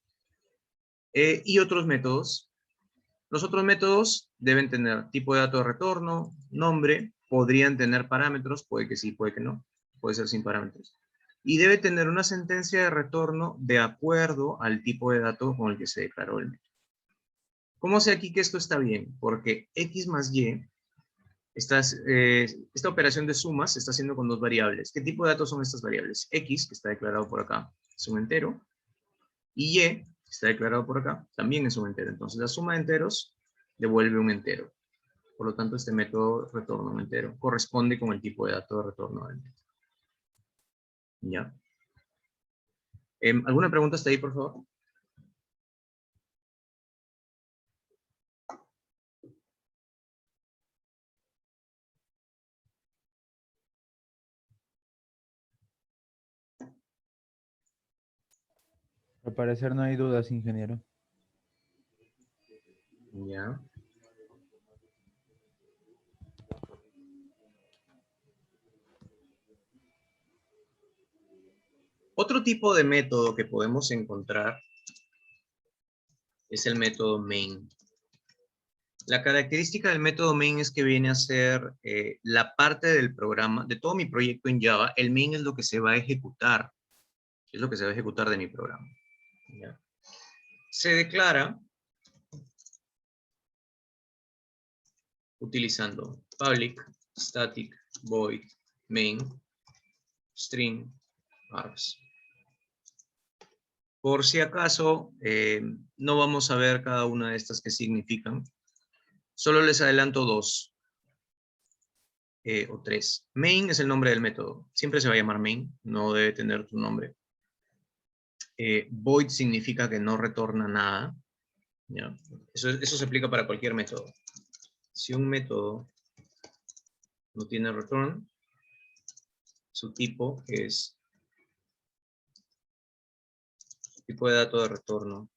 y otros métodos. Los otros métodos deben tener tipo de dato de retorno, nombre, podrían tener parámetros, puede que sí, puede que no, puede ser sin parámetros. Y debe tener una sentencia de retorno de acuerdo al tipo de dato con el que se declaró el método. ¿Cómo sé aquí que esto está bien? Porque X más Y, esta operación de sumas se está haciendo con dos variables. ¿Qué tipo de datos son estas variables? X, que está declarado por acá, es un entero, y Y, que está declarado por acá, también es un entero. Entonces la suma de enteros devuelve un entero. Por lo tanto, este método retorna un entero. Corresponde con el tipo de dato de retorno del método. ¿Ya? ¿Alguna pregunta hasta ahí, por favor? Al parecer no hay dudas, ingeniero. Ya. Otro tipo de método que podemos encontrar es el método main. La característica del método main es que viene a ser la parte del programa, de todo mi proyecto en Java. El main es lo que se va a ejecutar, es lo que se va a ejecutar de mi programa. ¿Ya? Se declara utilizando public, static, void, main, string, args. Por si acaso, no vamos a ver cada una de estas que significan. Solo les adelanto dos o tres. Main es el nombre del método. Siempre se va a llamar main, no debe tener tu nombre. Void significa que no retorna nada. ¿Ya? Eso se aplica para cualquier método. Si un método no tiene return, su tipo es tipo de dato de retorno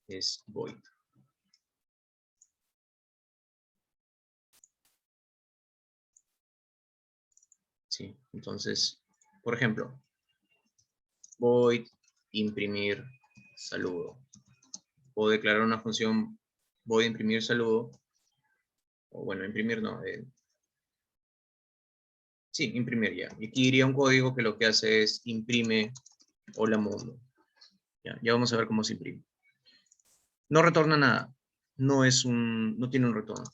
es void. ¿Sí? Entonces, por ejemplo, void imprimir saludo. Puedo declarar una función void imprimir saludo, o bueno, imprimir no, sí, imprimir ya. Y aquí iría un código que lo que hace es imprime hola mundo. Ya vamos a ver cómo se imprime. No retorna nada. No tiene un retorno.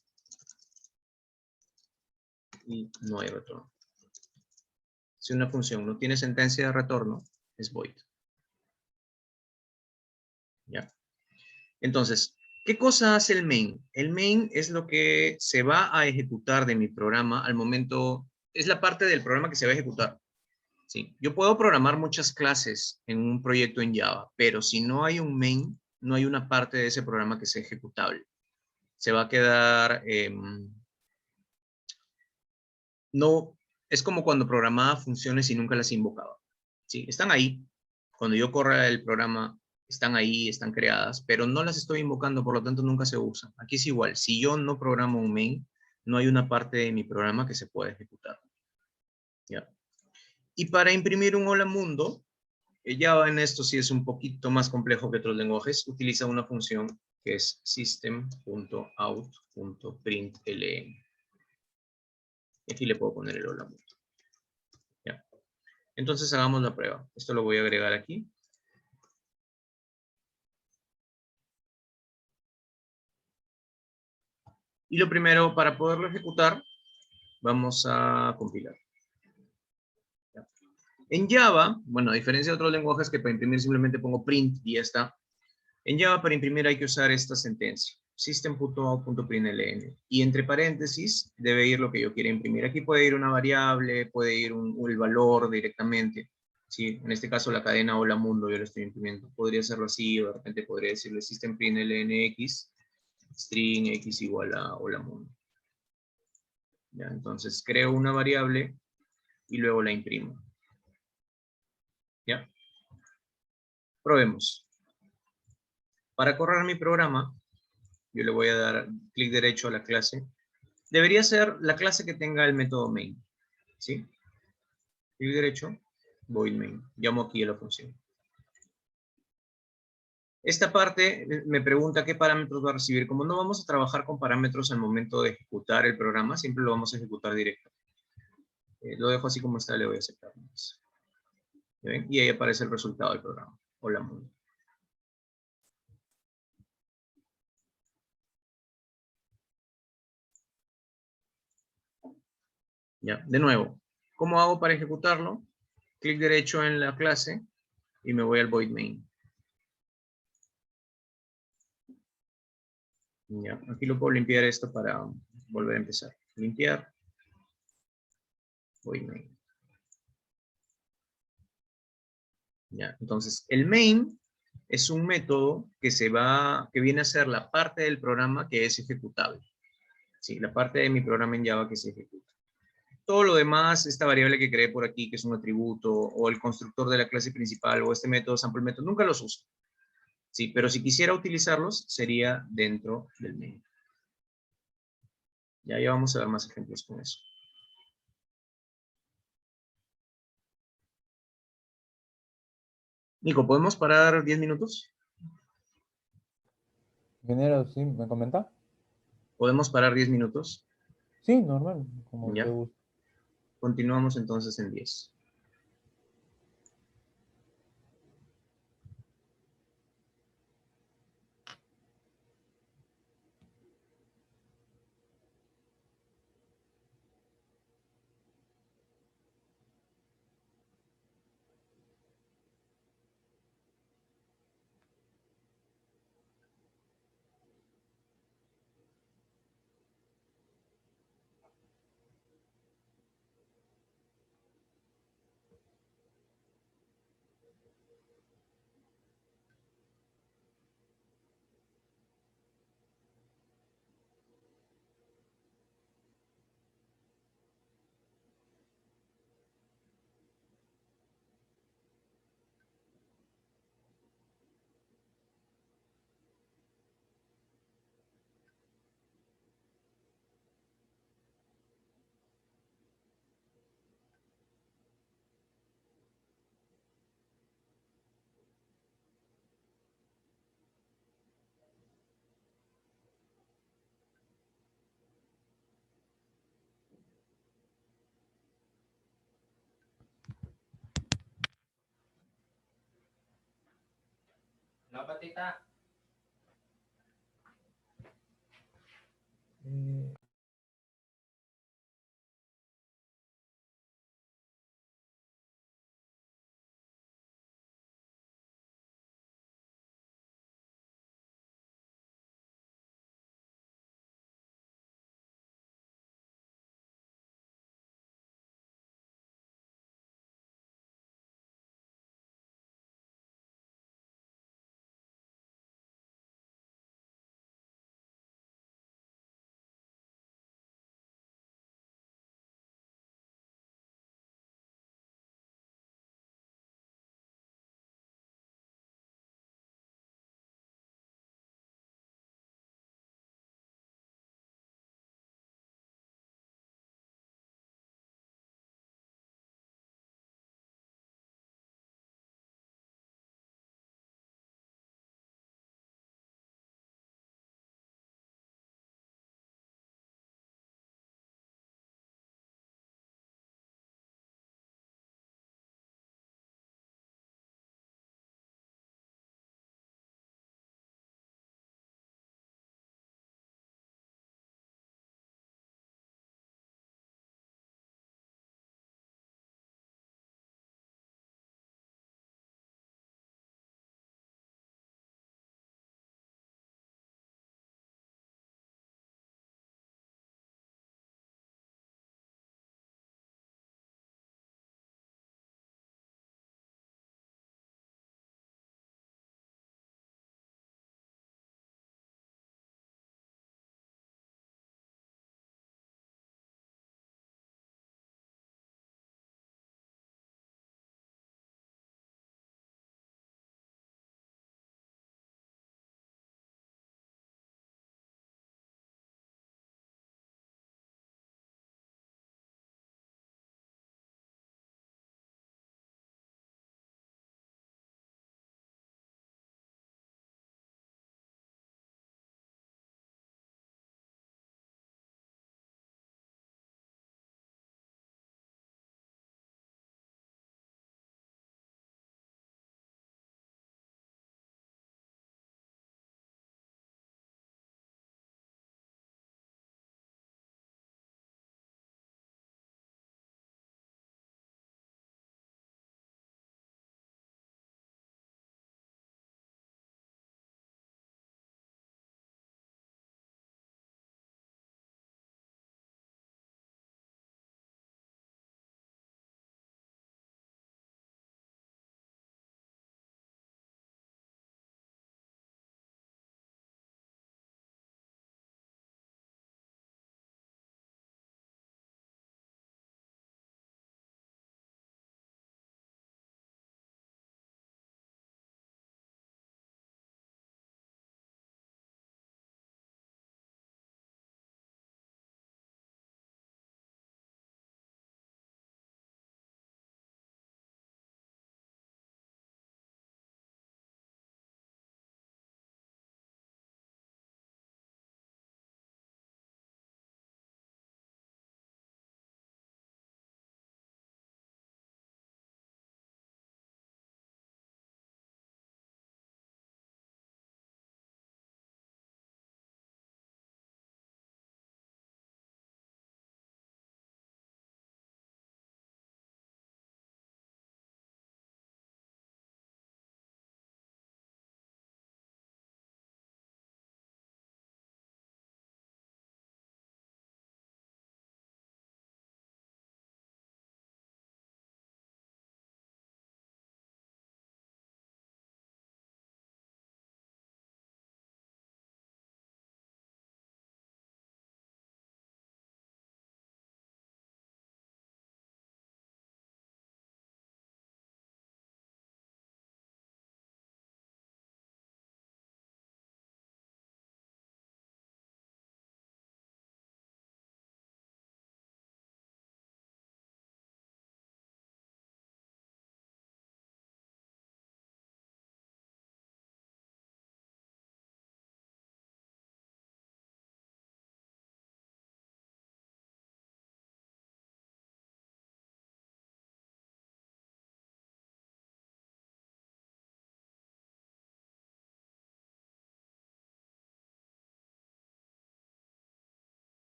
Y no hay retorno. Si una función no tiene sentencia de retorno, es void. ¿Ya? Entonces, ¿qué cosa hace el main? El main es lo que se va a ejecutar de mi programa al momento, es la parte del programa que se va a ejecutar. ¿Sí? Yo puedo programar muchas clases en un proyecto en Java, pero si no hay un main, no hay una parte de ese programa que sea ejecutable. Se va a quedar... no, es como cuando programaba funciones y nunca las invocaba. ¿Sí? Están ahí. Cuando yo corra el programa, están ahí, están creadas, pero no las estoy invocando, por lo tanto nunca se usan. Aquí es igual. Si yo no programo un main, no hay una parte de mi programa que se pueda ejecutar. ¿Ya? Y para imprimir un hola mundo, Java en esto sí es un poquito más complejo que otros lenguajes, utiliza una función que es system.out.println. Aquí le puedo poner el hola mundo. ¿Ya? Entonces hagamos la prueba. Esto lo voy a agregar aquí. Y lo primero, para poderlo ejecutar, vamos a compilar. ¿Ya? En Java, bueno, a diferencia de otros lenguajes que para imprimir simplemente pongo print y ya está. En Java para imprimir hay que usar esta sentencia. System.out.println. Y entre paréntesis debe ir lo que yo quiera imprimir. Aquí puede ir una variable, puede ir el valor directamente. ¿Sí? En este caso la cadena hola mundo yo lo estoy imprimiendo. Podría hacerlo así o de repente podría decirle system.println x string x igual a hola mundo. ¿Ya? Entonces creo una variable y luego la imprimo. ¿Ya? Probemos. Para correr mi programa, yo le voy a dar clic derecho a la clase. Debería ser la clase que tenga el método main. ¿Sí? Clic derecho, void main. Llamo aquí a la función. Esta parte me pregunta qué parámetros va a recibir. Como no vamos a trabajar con parámetros al momento de ejecutar el programa, siempre lo vamos a ejecutar directo. Lo dejo así como está, le voy a aceptar. ¿Ven? Y ahí aparece el resultado del programa. Hola, mundo. Ya, de nuevo, ¿cómo hago para ejecutarlo? Clic derecho en la clase y me voy al void main. Ya, aquí lo puedo limpiar esto para volver a empezar. Limpiar, void main. Ya, entonces, el main es un método que viene a ser la parte del programa que es ejecutable. Sí, la parte de mi programa en Java que se ejecuta. Todo lo demás, esta variable que creé por aquí, que es un atributo, o el constructor de la clase principal, o este método, sample method, nunca los uso. Sí, pero si quisiera utilizarlos, sería dentro del main. Ya vamos a ver más ejemplos con eso. Nico, ¿podemos parar 10 minutos? Ingeniero, ¿sí? ¿Me comenta? ¿Podemos parar 10 minutos? Sí, normal, como usted Ya. guste. Continuamos entonces en 10. La patita.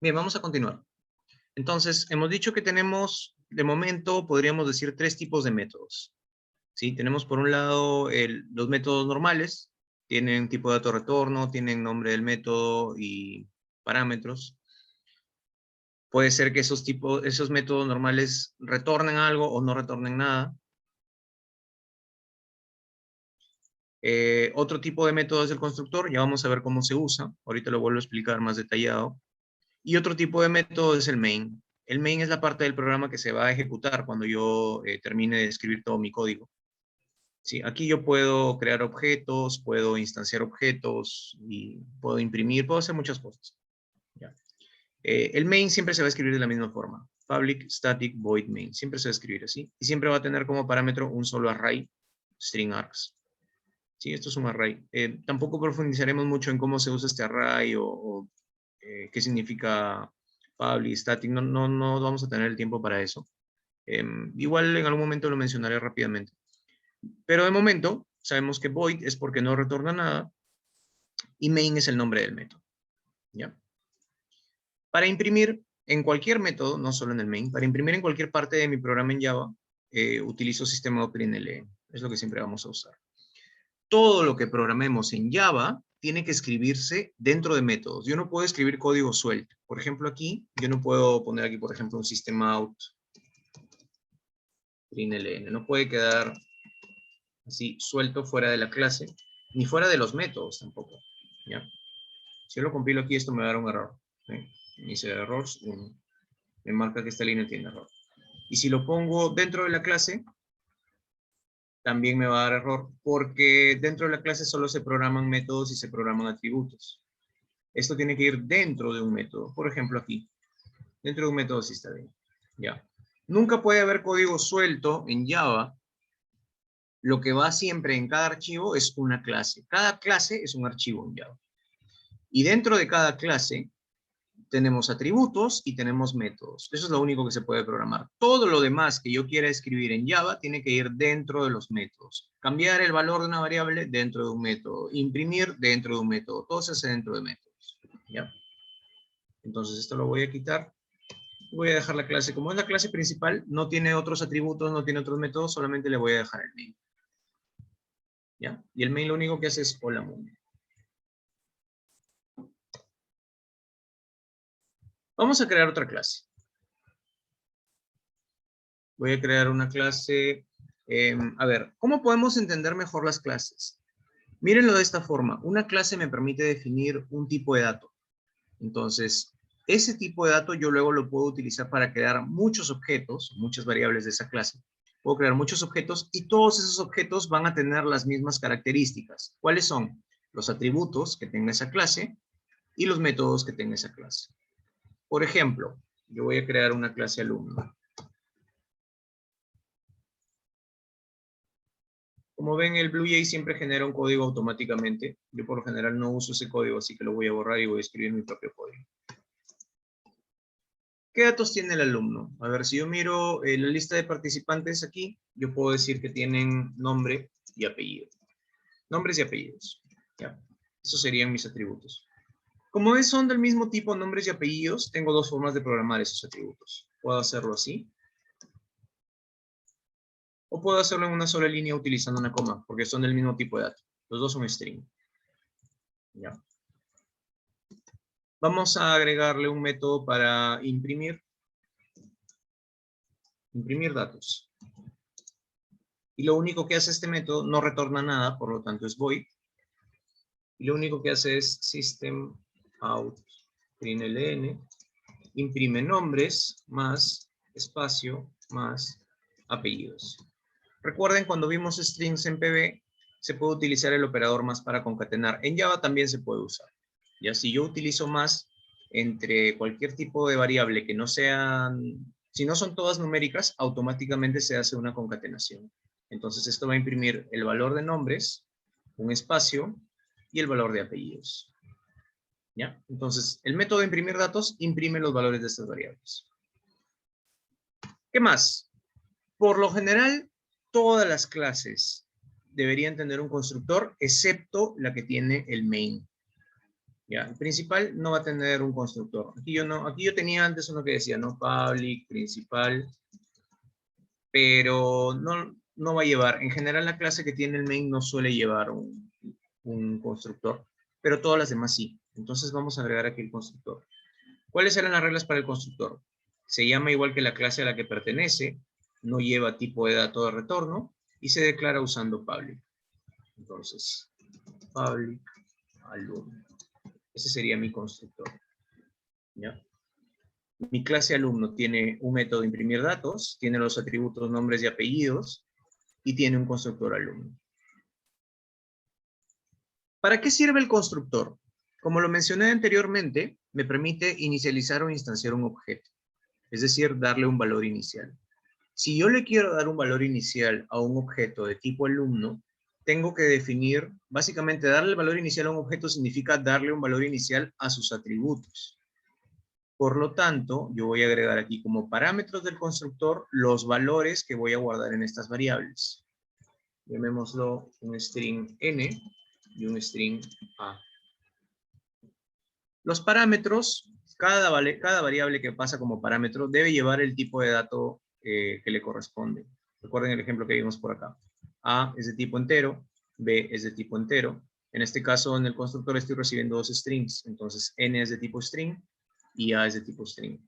Bien, vamos a continuar. Entonces, hemos dicho que tenemos, de momento, podríamos decir 3 tipos de métodos. ¿Sí? Tenemos por un lado los métodos normales, tienen tipo de dato retorno, tienen nombre del método y parámetros. Puede ser que esos métodos normales retornen algo o no retornen nada. Otro tipo de método es el constructor, ya vamos a ver cómo se usa, ahorita lo vuelvo a explicar más detallado. Y otro tipo de método es el main. El main es la parte del programa que se va a ejecutar cuando yo termine de escribir todo mi código. Sí, aquí yo puedo crear objetos, puedo instanciar objetos, y puedo imprimir, puedo hacer muchas cosas. ¿Ya? El main siempre se va a escribir de la misma forma. Public static void main. Siempre se va a escribir así. Y siempre va a tener como parámetro un solo array, string args. Sí, esto es un array. Tampoco profundizaremos mucho en cómo se usa este array o qué significa public static. No vamos a tener el tiempo para eso. Igual en algún momento lo mencionaré rápidamente. Pero de momento sabemos que void es porque no retorna nada y main es el nombre del método. ¿Ya? Para imprimir en cualquier método, no solo en el main, para imprimir en cualquier parte de mi programa en Java, utilizo sistema OpenLN. Es lo que siempre vamos a usar. Todo lo que programemos en Java tiene que escribirse dentro de métodos. Yo no puedo escribir código suelto. Por ejemplo, aquí, yo no puedo poner aquí, por ejemplo, un system out println. No puede quedar así suelto fuera de la clase, ni fuera de los métodos tampoco. ¿Ya? Si yo lo compilo aquí, esto me va a dar un error. ¿Sí? Dice errors 1. Me marca que esta línea tiene error. Y si lo pongo dentro de la clase, también me va a dar error, porque dentro de la clase solo se programan métodos y se programan atributos. Esto tiene que ir dentro de un método. Por ejemplo, aquí. Dentro de un método sí está bien. Ya. Nunca puede haber código suelto en Java. Lo que va siempre en cada archivo es una clase. Cada clase es un archivo en Java. Y dentro de cada clase tenemos atributos y tenemos métodos. Eso es lo único que se puede programar. Todo lo demás que yo quiera escribir en Java tiene que ir dentro de los métodos. Cambiar el valor de una variable dentro de un método. Imprimir dentro de un método. Todo se hace dentro de métodos. ¿Ya? Entonces esto lo voy a quitar. Voy a dejar la clase. Como es la clase principal, no tiene otros atributos, no tiene otros métodos, solamente le voy a dejar el main. ¿Ya? Y el main lo único que hace es hola mundo. Vamos a crear otra clase. Voy a crear una clase. A ver, ¿cómo podemos entender mejor las clases? Mírenlo de esta forma. Una clase me permite definir un tipo de dato. Entonces, ese tipo de dato yo luego lo puedo utilizar para crear muchos objetos, muchas variables de esa clase. Puedo crear muchos objetos y todos esos objetos van a tener las mismas características. ¿Cuáles son? Los atributos que tenga esa clase y los métodos que tenga esa clase. Por ejemplo, yo voy a crear una clase alumno. Como ven, el BlueJ siempre genera un código automáticamente. Yo por lo general no uso ese código, así que lo voy a borrar y voy a escribir mi propio código. ¿Qué datos tiene el alumno? A ver, si yo miro la lista de participantes aquí, yo puedo decir que tienen nombre y apellido. Nombres y apellidos. ¿Ya? Esos serían mis atributos. Como son del mismo tipo nombres y apellidos, tengo dos formas de programar esos atributos. Puedo hacerlo así. O puedo hacerlo en una sola línea utilizando una coma, porque son del mismo tipo de dato. Los dos son string. ¿Ya? Vamos a agregarle un método para imprimir datos. Y lo único que hace este método no retorna nada, por lo tanto es void. Y lo único que hace es system out println, imprime nombres más espacio más apellidos. Recuerden, cuando vimos strings en PB, se puede utilizar el operador más para concatenar. En Java también se puede usar. Ya si yo utilizo más entre cualquier tipo de variable que no sean, si no son todas numéricas, automáticamente se hace una concatenación. Entonces esto va a imprimir el valor de nombres, un espacio y el valor de apellidos. ¿Ya? Entonces, el método de imprimir datos imprime los valores de estas variables. ¿Qué más? Por lo general, todas las clases deberían tener un constructor, excepto la que tiene el main. Ya, el principal no va a tener un constructor. Aquí yo tenía antes uno que decía, ¿no? Public, principal, pero no va a llevar. En general la clase que tiene el main no suele llevar un constructor, pero todas las demás sí. Entonces vamos a agregar aquí el constructor. ¿Cuáles eran las reglas para el constructor? Se llama igual que la clase a la que pertenece, no lleva tipo de dato de retorno y se declara usando public. Entonces, public alumno. Ese sería mi constructor. ¿Ya? Mi clase alumno tiene un método imprimir datos, tiene los atributos nombres y apellidos y tiene un constructor alumno. ¿Para qué sirve el constructor? Como lo mencioné anteriormente, me permite inicializar o instanciar un objeto, es decir, darle un valor inicial. Si yo le quiero dar un valor inicial a un objeto de tipo alumno, tengo que definir, básicamente darle el valor inicial a un objeto significa darle un valor inicial a sus atributos. Por lo tanto, yo voy a agregar aquí como parámetros del constructor los valores que voy a guardar en estas variables. Llamémoslo un string n y un string a. Los parámetros, cada variable que pasa como parámetro debe llevar el tipo de dato que le corresponde. Recuerden el ejemplo que vimos por acá. A es de tipo entero, B es de tipo entero. En este caso, en el constructor estoy recibiendo dos strings. Entonces, n es de tipo string y a es de tipo string.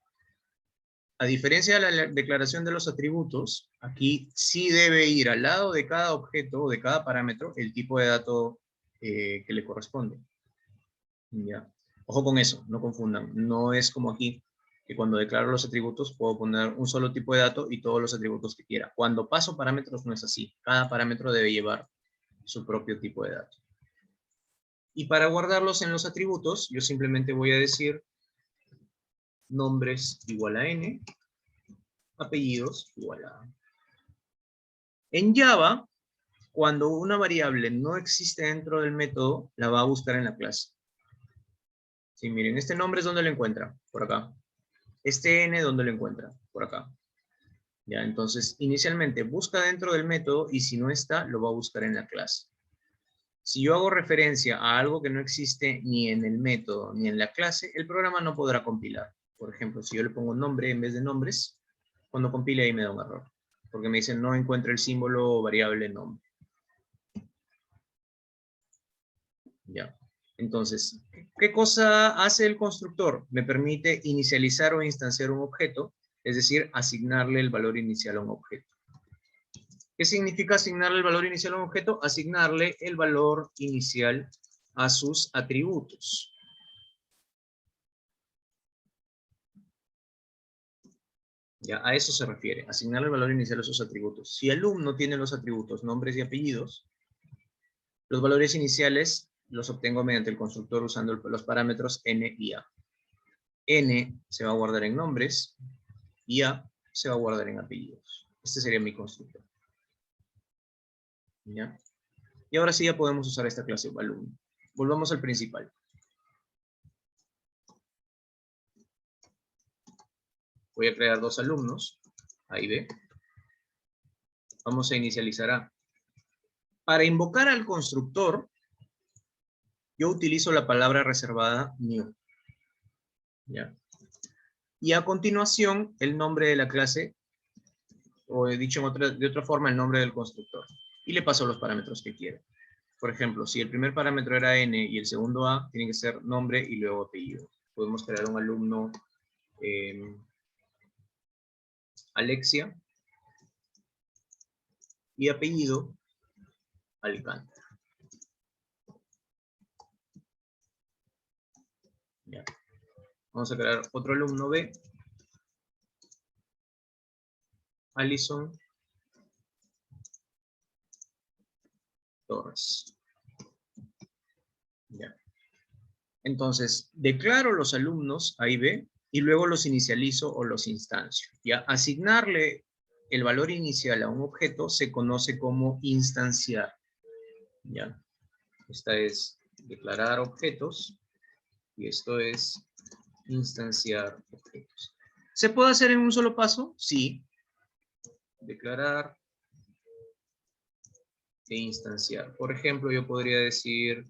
A diferencia de la declaración de los atributos, aquí sí debe ir al lado de cada objeto o de cada parámetro el tipo de dato que le corresponde. ¿Ya? Ojo con eso, no confundan. No es como aquí, que cuando declaro los atributos puedo poner un solo tipo de dato y todos los atributos que quiera. Cuando paso parámetros no es así. Cada parámetro debe llevar su propio tipo de dato. Y para guardarlos en los atributos, yo simplemente voy a decir nombres igual a n, apellidos igual a. En Java, cuando una variable no existe dentro del método, la va a buscar en la clase. Sí, miren, este nombre es donde lo encuentra, por acá. Este n, ¿dónde lo encuentra? Por acá. Ya, entonces, inicialmente busca dentro del método y si no está, lo va a buscar en la clase. Si yo hago referencia a algo que no existe ni en el método ni en la clase, el programa no podrá compilar. Por ejemplo, si yo le pongo nombre en vez de nombres, cuando compile ahí me da un error. Porque me dice no encuentra el símbolo variable nombre. Ya. Entonces, ¿qué cosa hace el constructor? Me permite inicializar o instanciar un objeto, es decir, asignarle el valor inicial a un objeto. ¿Qué significa asignarle el valor inicial a un objeto? Asignarle el valor inicial a sus atributos. Ya, a eso se refiere, asignarle el valor inicial a sus atributos. Si alumno tiene los atributos nombres y apellidos, los valores iniciales los obtengo mediante el constructor usando los parámetros n y a. N se va a guardar en nombres y A se va a guardar en apellidos. Este sería mi constructor. ¿Ya? Y ahora sí ya podemos usar esta clase alumno. Volvamos al principal. Voy a crear dos alumnos, A y B. Vamos a inicializar A. Para invocar al constructor, yo utilizo la palabra reservada new. ¿Ya? Y a continuación, el nombre de la clase, o dicho de otra forma, el nombre del constructor. Y le paso los parámetros que quiero. Por ejemplo, si el primer parámetro era n y el segundo a, tiene que ser nombre y luego apellido. Podemos crear un alumno Alexia y apellido Alcántara. Ya. Vamos a crear otro alumno B, Alison Torres. Ya. Entonces, declaro los alumnos A y B y luego los inicializo o los instancio. Ya, asignarle el valor inicial a un objeto se conoce como instanciar. Ya. Esta es declarar objetos y esto es instanciar objetos. ¿Se puede hacer en un solo paso? Sí. Declarar e instanciar. Por ejemplo, yo podría decir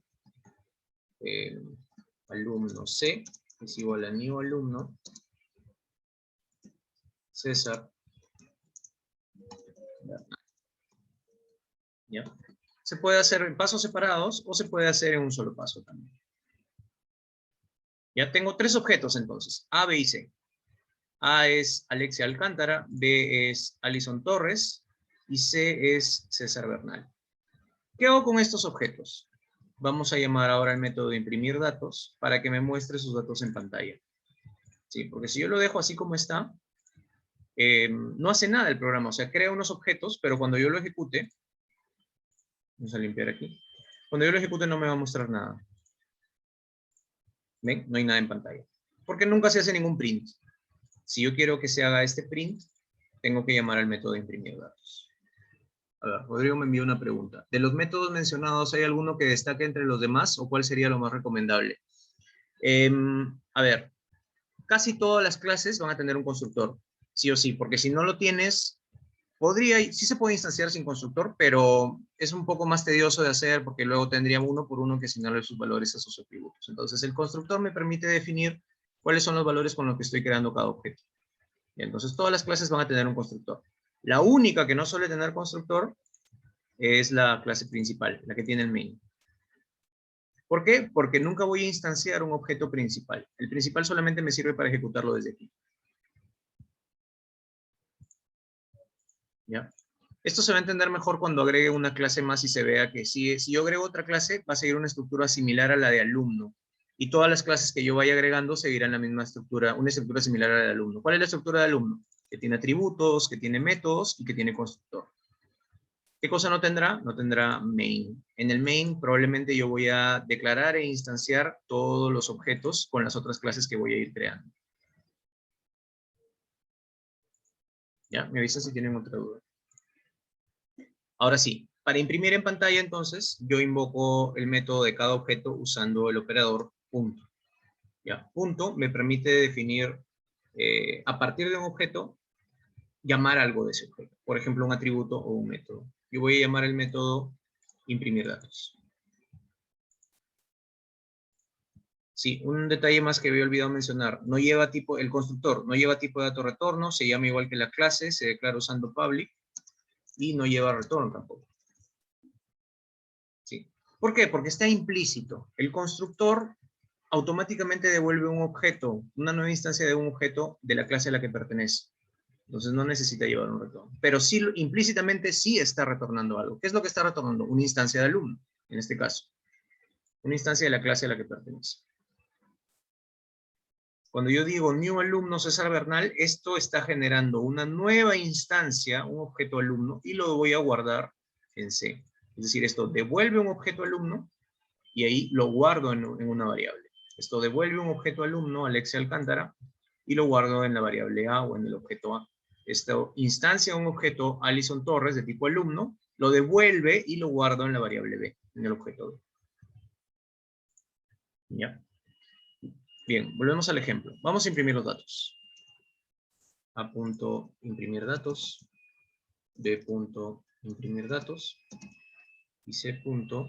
alumno C es igual a new alumno César. ¿Ya? Se puede hacer en pasos separados o se puede hacer en un solo paso también. Ya tengo tres objetos entonces, A, B y C. A es Alexia Alcántara, B es Alison Torres y C es César Bernal. ¿Qué hago con estos objetos? Vamos a llamar ahora al método de imprimir datos para que me muestre sus datos en pantalla. Sí, porque si yo lo dejo así como está, no hace nada el programa. O sea, crea unos objetos, pero cuando yo lo ejecute, vamos a limpiar aquí. Cuando yo lo ejecute no me va a mostrar nada. ¿Ven? No hay nada en pantalla. Porque nunca se hace ningún print. Si yo quiero que se haga este print, tengo que llamar al método de imprimir datos. A ver, Rodrigo me envió una pregunta. ¿De los métodos mencionados hay alguno que destaque entre los demás o cuál sería lo más recomendable? A ver, casi todas las clases van a tener un constructor, sí o sí, porque si no lo tienes, sí se puede instanciar sin constructor, pero es un poco más tedioso de hacer porque luego tendría uno por uno que asignarle sus valores a sus atributos. Entonces el constructor me permite definir cuáles son los valores con los que estoy creando cada objeto. Y entonces todas las clases van a tener un constructor. La única que no suele tener constructor es la clase principal, la que tiene el main. ¿Por qué? Porque nunca voy a instanciar un objeto principal. El principal solamente me sirve para ejecutarlo desde aquí. ¿Ya? Esto se va a entender mejor cuando agregue una clase más y se vea que si yo agrego otra clase, va a seguir una estructura similar a la de alumno. Y todas las clases que yo vaya agregando seguirán la misma estructura, una estructura similar a la de alumno. ¿Cuál es la estructura de alumno? Que tiene atributos, que tiene métodos y que tiene constructor. ¿Qué cosa no tendrá? No tendrá main. En el main probablemente yo voy a declarar e instanciar todos los objetos con las otras clases que voy a ir creando. ¿Ya? Me avisan si tienen otra duda. Ahora sí, para imprimir en pantalla entonces, yo invoco el método de cada objeto usando el operador punto. ¿Ya? Punto me permite definir, a partir de un objeto, llamar algo de ese objeto. Por ejemplo, un atributo o un método. Yo voy a llamar el método imprimir datos. Sí, un detalle más que había olvidado mencionar. No lleva tipo, el constructor no lleva tipo de dato retorno, se llama igual que la clase, se declara usando public y no lleva retorno tampoco. Sí. ¿Por qué? Porque está implícito. El constructor automáticamente devuelve un objeto, una nueva instancia de un objeto de la clase a la que pertenece. Entonces no necesita llevar un retorno. Pero sí, implícitamente sí está retornando algo. ¿Qué es lo que está retornando? Una instancia de alumno, en este caso. Una instancia de la clase a la que pertenece. Cuando yo digo new alumno César Bernal, esto está generando una nueva instancia, un objeto alumno, y lo voy a guardar en C. Es decir, esto devuelve un objeto alumno y ahí lo guardo en una variable. Esto devuelve un objeto alumno, Alexia Alcántara, y lo guardo en la variable A o en el objeto A. Esto instancia un objeto Alison Torres de tipo alumno, lo devuelve y lo guardo en la variable B, en el objeto B. ¿Ya? Bien, volvemos al ejemplo. Vamos a imprimir los datos. A punto imprimir datos, B punto imprimir datos y C punto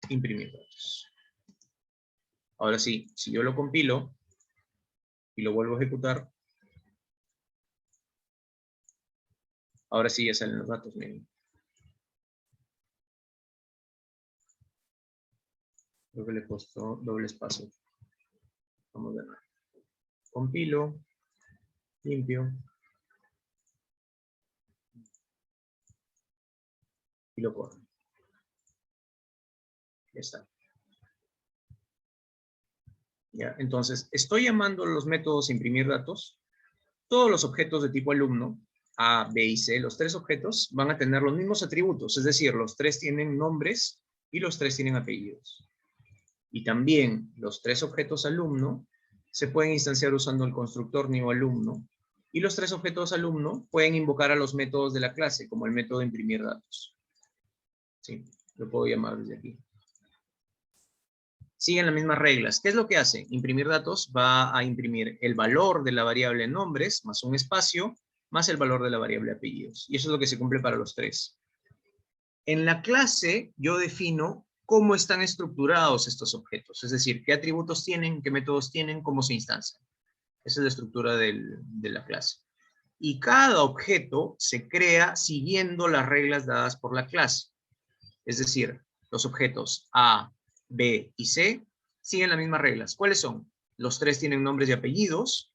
imprimir datos. Ahora sí, si yo lo compilo y lo vuelvo a ejecutar, ahora sí ya salen los datos, miren. Creo que le costó doble espacio. Vamos a ver. Compilo, limpio y lo corro. Ya está. Ya, entonces, estoy llamando a los métodos imprimir datos. Todos los objetos de tipo alumno, A, B y C, los tres objetos, van a tener los mismos atributos. Es decir, los tres tienen nombres y los tres tienen apellidos. Y también los tres objetos alumno se pueden instanciar usando el constructor new alumno. Y los tres objetos alumno pueden invocar a los métodos de la clase, como el método imprimir datos. Sí, lo puedo llamar desde aquí. Siguen las mismas reglas. ¿Qué es lo que hace? Imprimir datos va a imprimir el valor de la variable nombres, más un espacio, más el valor de la variable apellidos. Y eso es lo que se cumple para los tres. En la clase yo defino cómo están estructurados estos objetos, es decir, qué atributos tienen, qué métodos tienen, cómo se instancian. Esa es la estructura de la clase. Y cada objeto se crea siguiendo las reglas dadas por la clase. Es decir, los objetos A, B y C siguen las mismas reglas. ¿Cuáles son? Los tres tienen nombres y apellidos,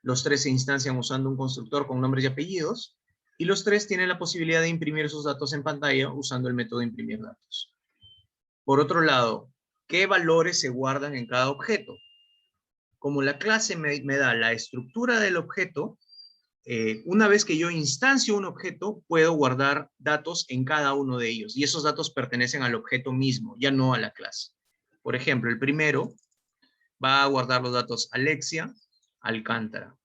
los tres se instancian usando un constructor con nombres y apellidos, y los tres tienen la posibilidad de imprimir sus datos en pantalla usando el método de imprimir datos. Por otro lado, ¿qué valores se guardan en cada objeto? Como la clase me da la estructura del objeto, una vez que yo instancio un objeto, puedo guardar datos en cada uno de ellos, y esos datos pertenecen al objeto mismo, ya no a la clase. Por ejemplo, el primero va a guardar los datos Alexia, Alcántara,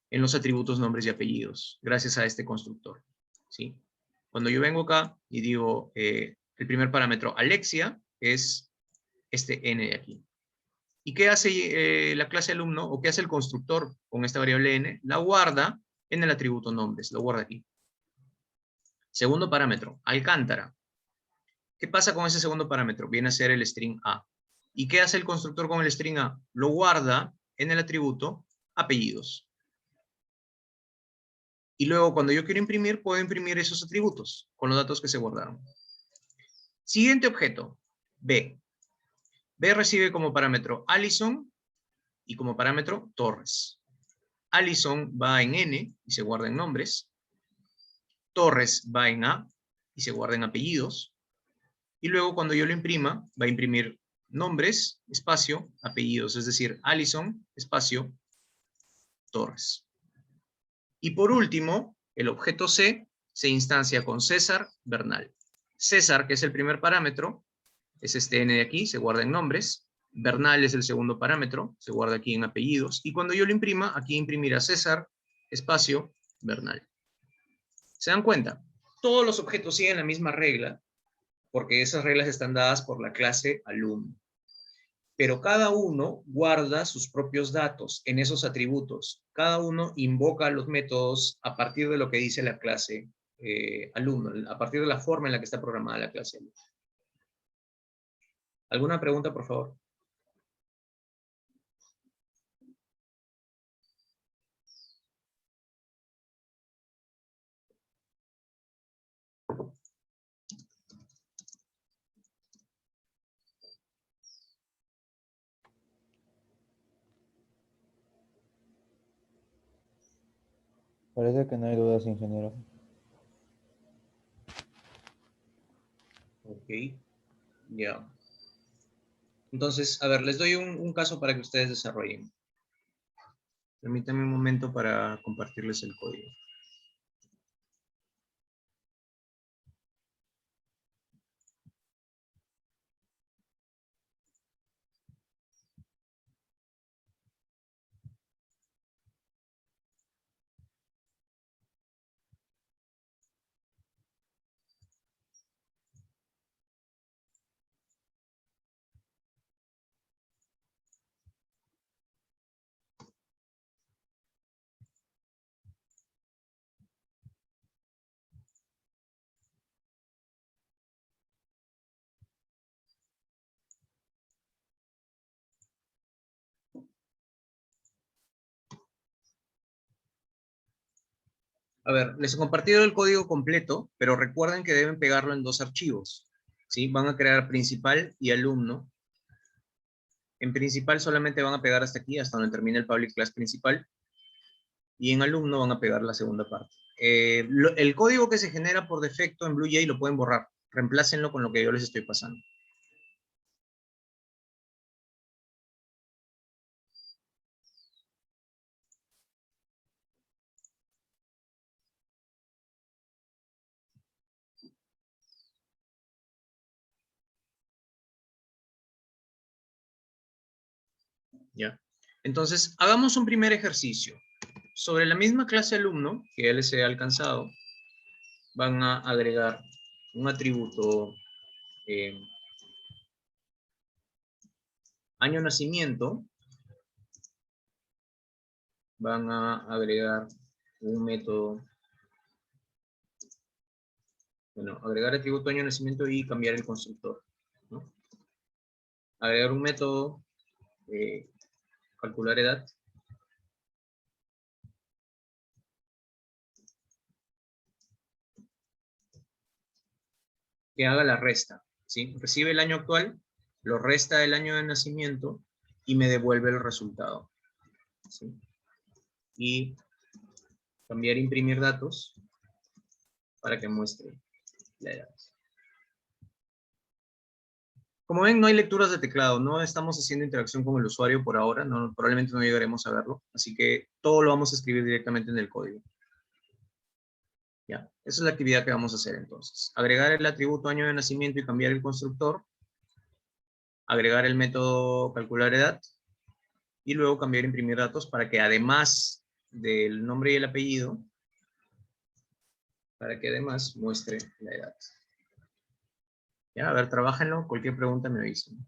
en los atributos nombres y apellidos, gracias a este constructor, ¿sí? Cuando yo vengo acá y digo, el primer parámetro Alexia es este n de aquí. ¿Y qué hace la clase alumno, o qué hace el constructor con esta variable n? La guarda en el atributo nombres, lo guarda aquí. Segundo parámetro, Alcántara. ¿Qué pasa con ese segundo parámetro? Viene a ser el string A. ¿Y qué hace el constructor con el string A? Lo guarda en el atributo apellidos. Y luego cuando yo quiero imprimir, puedo imprimir esos atributos con los datos que se guardaron. Siguiente objeto, B. B recibe como parámetro Allison y como parámetro Torres. Allison va en N y se guarda en nombres. Torres va en A y se guarda en apellidos. Y luego cuando yo lo imprima, va a imprimir nombres, espacio, apellidos, es decir, Allison, espacio, Torres. Y por último, el objeto C se instancia con César Bernal. César, que es el primer parámetro, es este n de aquí, se guarda en nombres. Bernal es el segundo parámetro, se guarda aquí en apellidos. Y cuando yo lo imprima, aquí imprimirá César, espacio, Bernal. ¿Se dan cuenta? Todos los objetos siguen la misma regla, porque esas reglas están dadas por la clase alumno. Pero cada uno guarda sus propios datos en esos atributos. Cada uno invoca los métodos a partir de lo que dice la clase alumno, a partir de la forma en la que está programada la clase alumno. ¿Alguna pregunta, por favor? Parece que no hay dudas, ingeniero. Ok, ya. Entonces, a ver, les doy un caso para que ustedes desarrollen. Permítanme un momento para compartirles el código. A ver, les he compartido el código completo, pero recuerden que deben pegarlo en dos archivos, ¿sí? Van a crear principal y alumno. En principal solamente van a pegar hasta aquí, hasta donde termine el public class principal, y en alumno van a pegar la segunda parte. El código que se genera por defecto en BlueJ lo pueden borrar. Reemplácenlo con lo que yo les estoy pasando. ¿Ya? Entonces, hagamos un primer ejercicio. Sobre la misma clase alumno, que ya les he alcanzado, van a agregar un atributo año de nacimiento, van a agregar un método, bueno, agregar atributo año de nacimiento y cambiar el constructor. ¿no? Agregar un método, calcular edad. Que haga la resta, ¿sí? Recibe el año actual, lo resta del año de nacimiento y me devuelve el resultado, ¿sí? Y cambiar imprimir datos para que muestre la edad. Como ven, no hay lecturas de teclado, no estamos haciendo interacción con el usuario por ahora, no, probablemente no llegaremos a verlo, así que todo lo vamos a escribir directamente en el código. Ya, esa es la actividad que vamos a hacer entonces. Agregar el atributo año de nacimiento y cambiar el constructor, agregar el método calcular edad, y luego cambiar imprimir datos para que además del nombre y el apellido, para que además muestre la edad. Ya, a ver, trabájenlo, cualquier pregunta me avisen.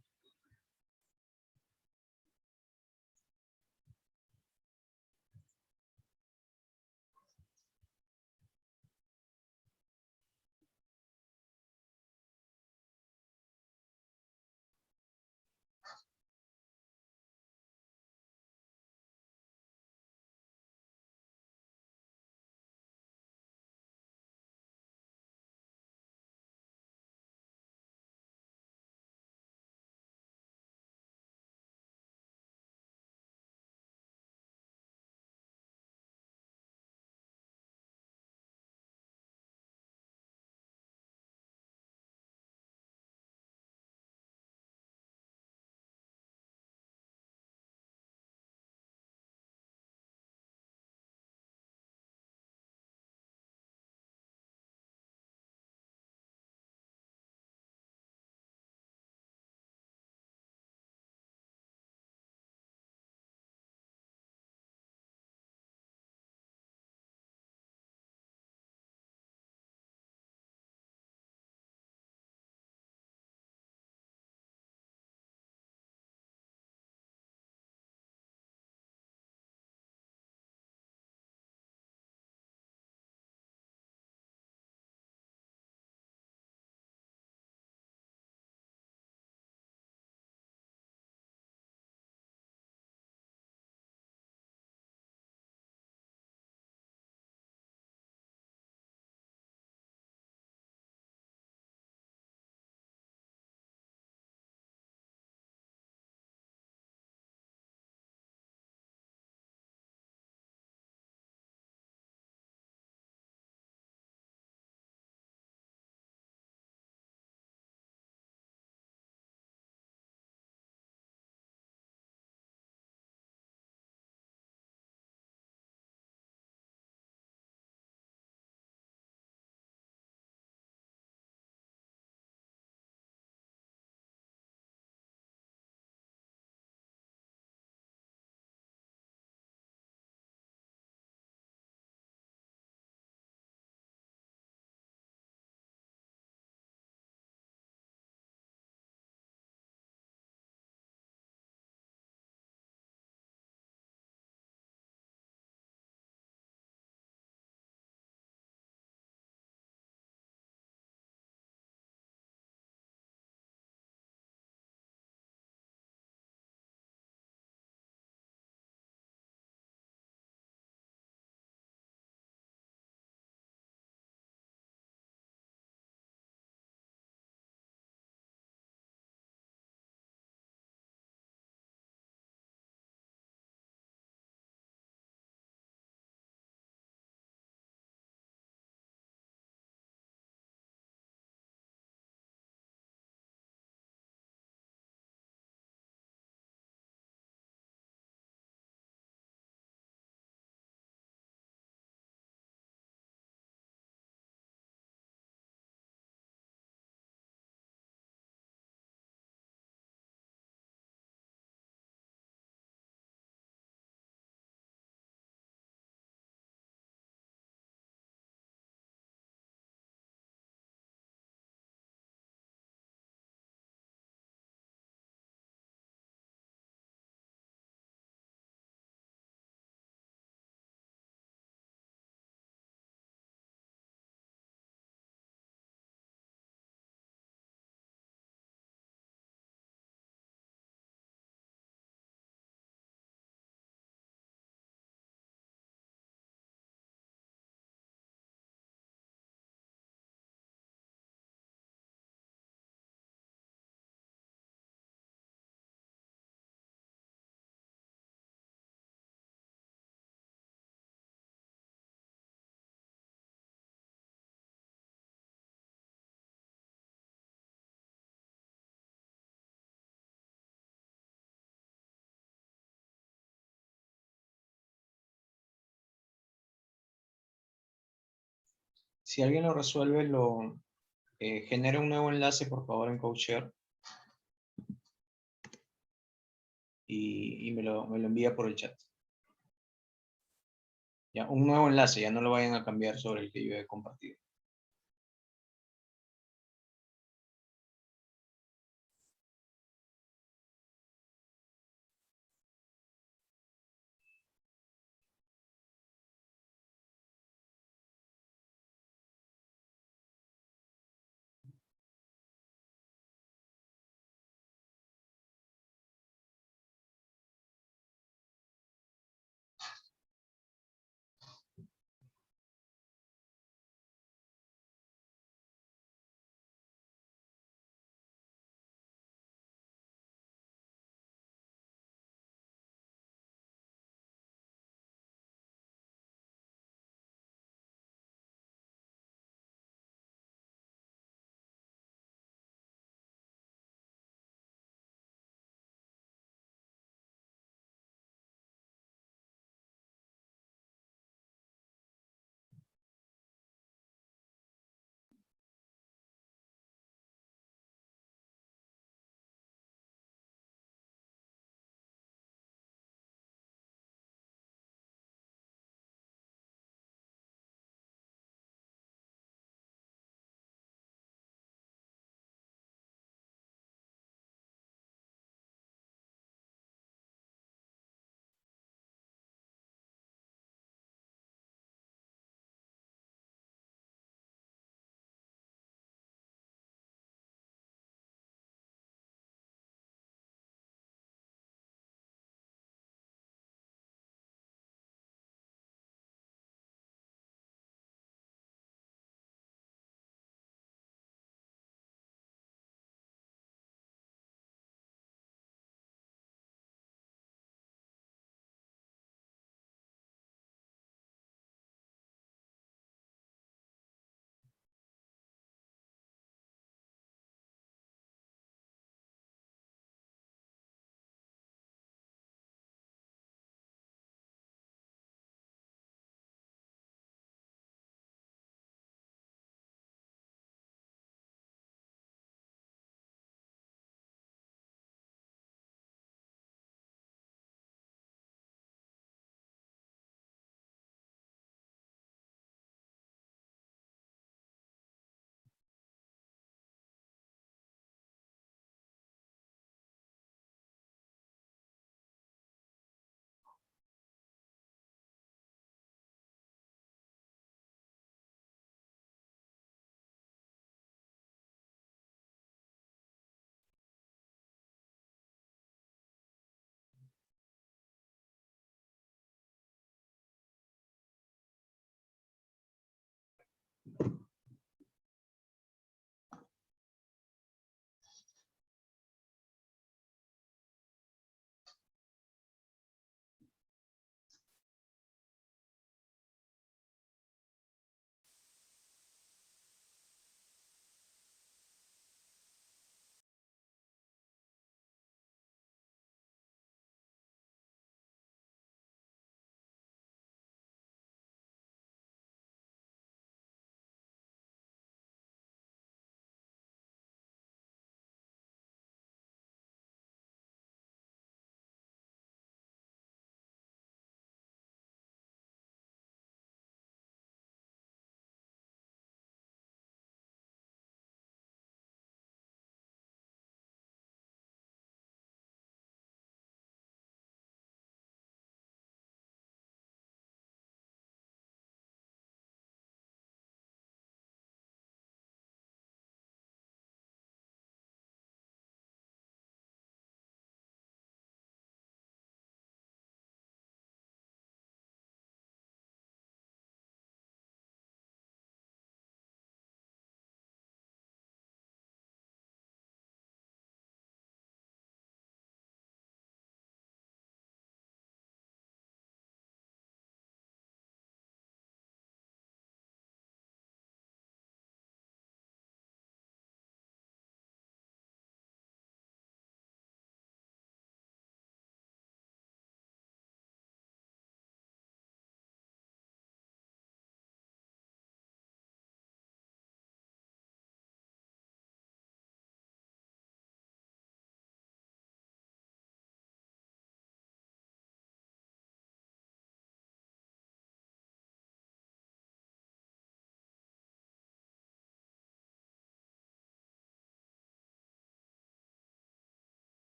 Si alguien lo resuelve, genera un nuevo enlace, por favor, en CodeShare y me lo envía por el chat. Ya, un nuevo enlace, ya no lo vayan a cambiar sobre el que yo he compartido.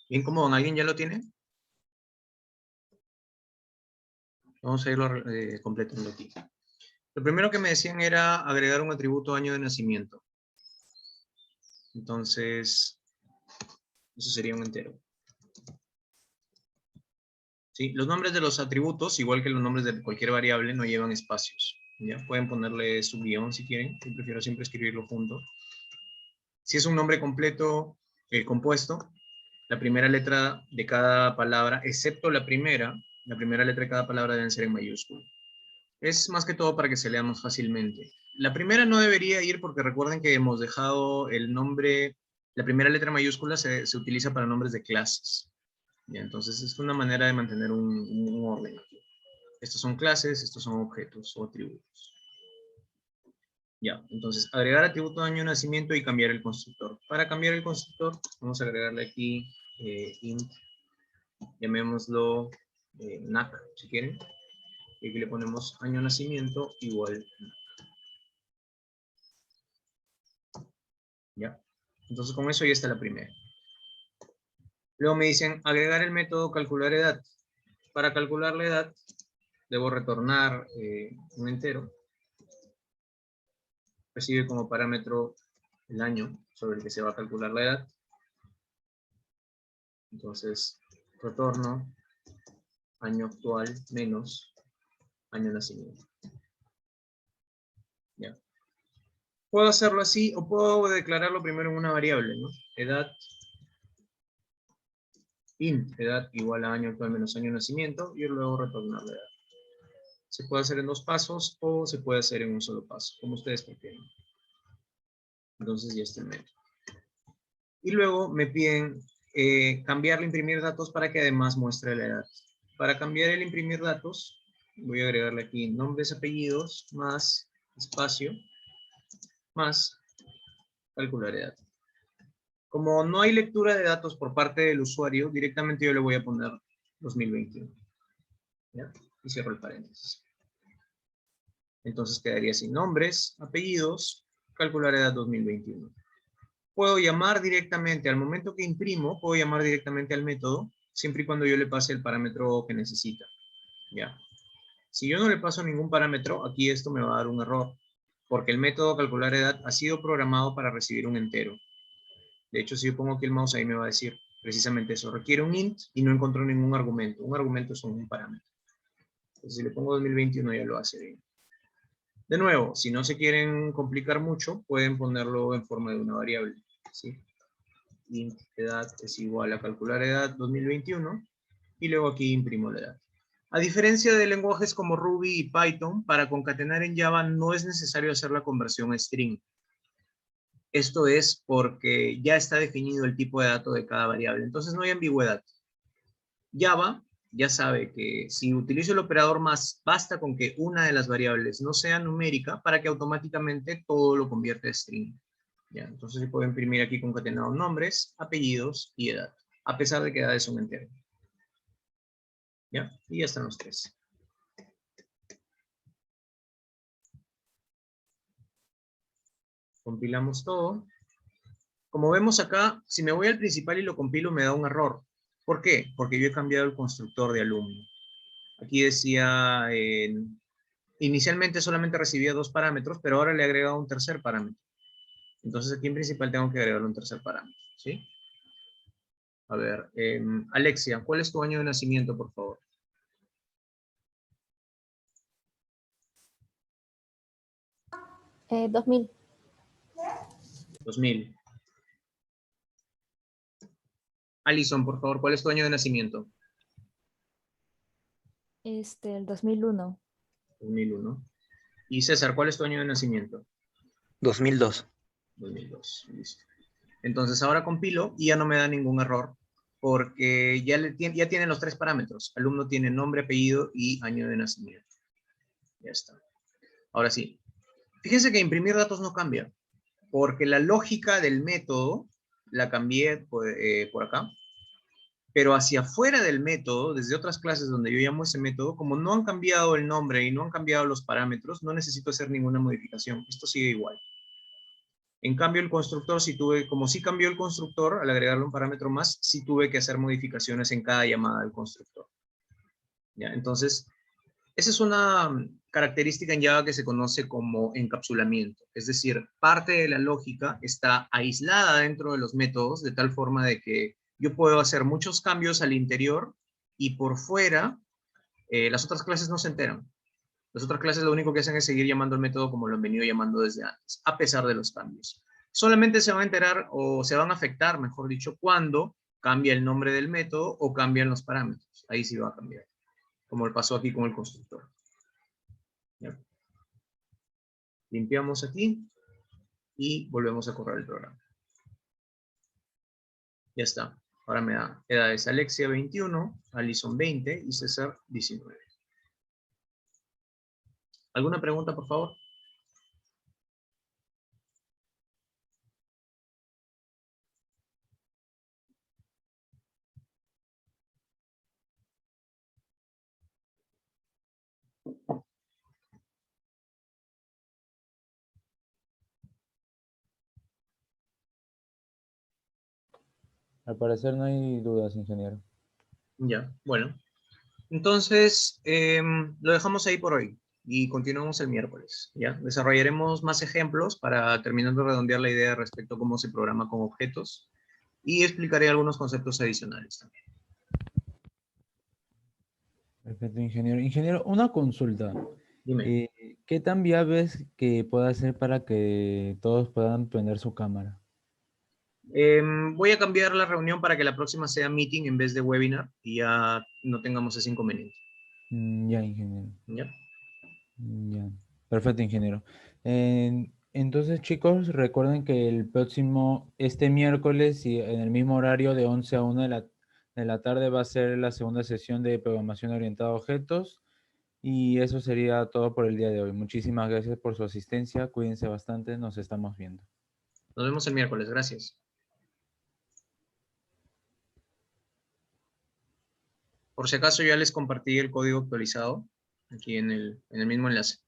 Bien cómodo, ¿alguien ya lo tiene? Vamos a irlo completando aquí. Lo primero que me decían era agregar un atributo año de nacimiento. Entonces, eso sería un entero. ¿Sí? Los nombres de los atributos, igual que los nombres de cualquier variable, no llevan espacios. ¿Ya? Pueden ponerle subguión si quieren. Yo prefiero siempre escribirlo junto. Si es un nombre completo, compuesto, la primera letra de cada palabra, excepto la primera letra de cada palabra deben ser en mayúscula. Es más que todo para que se lea más fácilmente. La primera no debería ir porque recuerden que hemos dejado el nombre, la primera letra mayúscula se utiliza para nombres de clases. ¿Ya? Entonces es una manera de mantener un orden aquí. Estos son clases, estos son objetos o atributos. Ya, entonces agregar atributo de año de nacimiento y cambiar el constructor. Para cambiar el constructor, vamos a agregarle aquí int, llamémoslo NAC, si quieren. Y aquí le ponemos año de nacimiento igual NAC. Ya, entonces con eso ya está la primera. Luego me dicen agregar el método calcular edad. Para calcular la edad, debo retornar un entero. Recibe como parámetro el año sobre el que se va a calcular la edad. Entonces, retorno año actual menos año de nacimiento. ¿Ya? Puedo hacerlo así o puedo declararlo primero en una variable, ¿no? Edad, int, edad igual a año actual menos año de nacimiento, y luego retornar la edad. Se puede hacer en 2 pasos o se puede hacer en un solo paso, como ustedes prefieran. Entonces ya está el método. Y luego me piden cambiarle imprimir datos para que además muestre la edad. Para cambiar el imprimir datos, voy a agregarle aquí nombres, apellidos, más espacio, más calcular edad. Como no hay lectura de datos por parte del usuario, directamente yo le voy a poner 2021. ¿Ya? Y cierro el paréntesis. Entonces quedaría sin nombres, apellidos, calcular edad 2021. Puedo llamar directamente, al momento que imprimo, puedo llamar directamente al método, siempre y cuando yo le pase el parámetro que necesita. ¿Ya? Si yo no le paso ningún parámetro, aquí esto me va a dar un error, porque el método calcular edad ha sido programado para recibir un entero. De hecho, si yo pongo aquí el mouse, ahí me va a decir precisamente eso. Requiere un int y no encontró ningún argumento. Un argumento es un parámetro. Entonces, si le pongo 2021, ya lo hace bien. De nuevo, si no se quieren complicar mucho, pueden ponerlo en forma de una variable. ¿Sí? Int edad es igual a calcular edad 2021 y luego aquí imprimo la edad. A diferencia de lenguajes como Ruby y Python, para concatenar en Java no es necesario hacer la conversión a string. Esto es porque ya está definido el tipo de dato de cada variable, entonces no hay ambigüedad. Java ya sabe que si utilizo el operador más, basta con que una de las variables no sea numérica para que automáticamente todo lo convierta a string. ¿Ya? Entonces se puede imprimir aquí concatenados nombres, apellidos y edad, a pesar de que edad es un entero. ¿Ya? Y ya están los 3. Compilamos todo. Como vemos acá, si me voy al principal y lo compilo me da un error. ¿Por qué? Porque yo he cambiado el constructor de alumno. Aquí decía, inicialmente solamente recibía 2 parámetros, pero ahora le he agregado un tercer parámetro. Entonces aquí en principal tengo que agregarle un tercer parámetro, ¿sí? A ver, Alexia, ¿cuál es tu año de nacimiento, por favor? 2000. 2000. Alison, por favor, ¿cuál es tu año de nacimiento? El 2001. 2001. Y César, ¿cuál es tu año de nacimiento? 2002. 2002, listo. Entonces ahora compilo y ya no me da ningún error porque ya tienen los 3 parámetros. Alumno tiene nombre, apellido y año de nacimiento. Ya está. Ahora sí. Fíjense que imprimir datos no cambia porque la lógica del método la cambié por acá. Pero hacia afuera del método, desde otras clases donde yo llamo ese método, como no han cambiado el nombre y no han cambiado los parámetros, no necesito hacer ninguna modificación. Esto sigue igual. En cambio, el constructor, como sí cambió el constructor, al agregarle un parámetro más, sí tuve que hacer modificaciones en cada llamada del constructor. ¿Ya? Entonces, esa es una característica en Java que se conoce como encapsulamiento. Es decir, parte de la lógica está aislada dentro de los métodos, de tal forma de que yo puedo hacer muchos cambios al interior y por fuera las otras clases no se enteran. Las otras clases lo único que hacen es seguir llamando el método como lo han venido llamando desde antes, a pesar de los cambios. Solamente se van a enterar o se van a afectar, mejor dicho, cuando cambia el nombre del método o cambian los parámetros. Ahí sí va a cambiar, como pasó aquí con el constructor. ¿Ya? Limpiamos aquí y volvemos a correr el programa. Ya está. Ahora me da edades Alexia 21, Alison 20 y César 19. ¿Alguna pregunta, por favor? Al parecer no hay dudas, ingeniero. Ya, bueno. Entonces, lo dejamos ahí por hoy y continuamos el miércoles, ¿ya? Desarrollaremos más ejemplos para terminar de redondear la idea respecto a cómo se programa con objetos y explicaré algunos conceptos adicionales también. Perfecto, ingeniero. Ingeniero, una consulta. Dime. ¿Qué tan viable es que pueda hacer para que todos puedan prender su cámara? Voy a cambiar la reunión para que la próxima sea meeting en vez de webinar y ya no tengamos ese inconveniente, Ya, ingeniero. ¿ya? Ya. Perfecto, ingeniero. Entonces, chicos, recuerden que este miércoles y en el mismo horario de 11 a 1 de la tarde va a ser la segunda sesión de programación orientada a objetos. Y eso sería todo por el día de hoy. Muchísimas gracias por su asistencia. Cuídense bastante. Nos estamos viendo. Nos vemos el miércoles, gracias. Por si acaso ya les compartí el código actualizado aquí en el mismo enlace.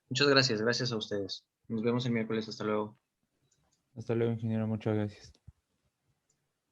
Muchas gracias, gracias a ustedes. Nos vemos el miércoles, hasta luego. Hasta luego, ingeniero. Muchas gracias.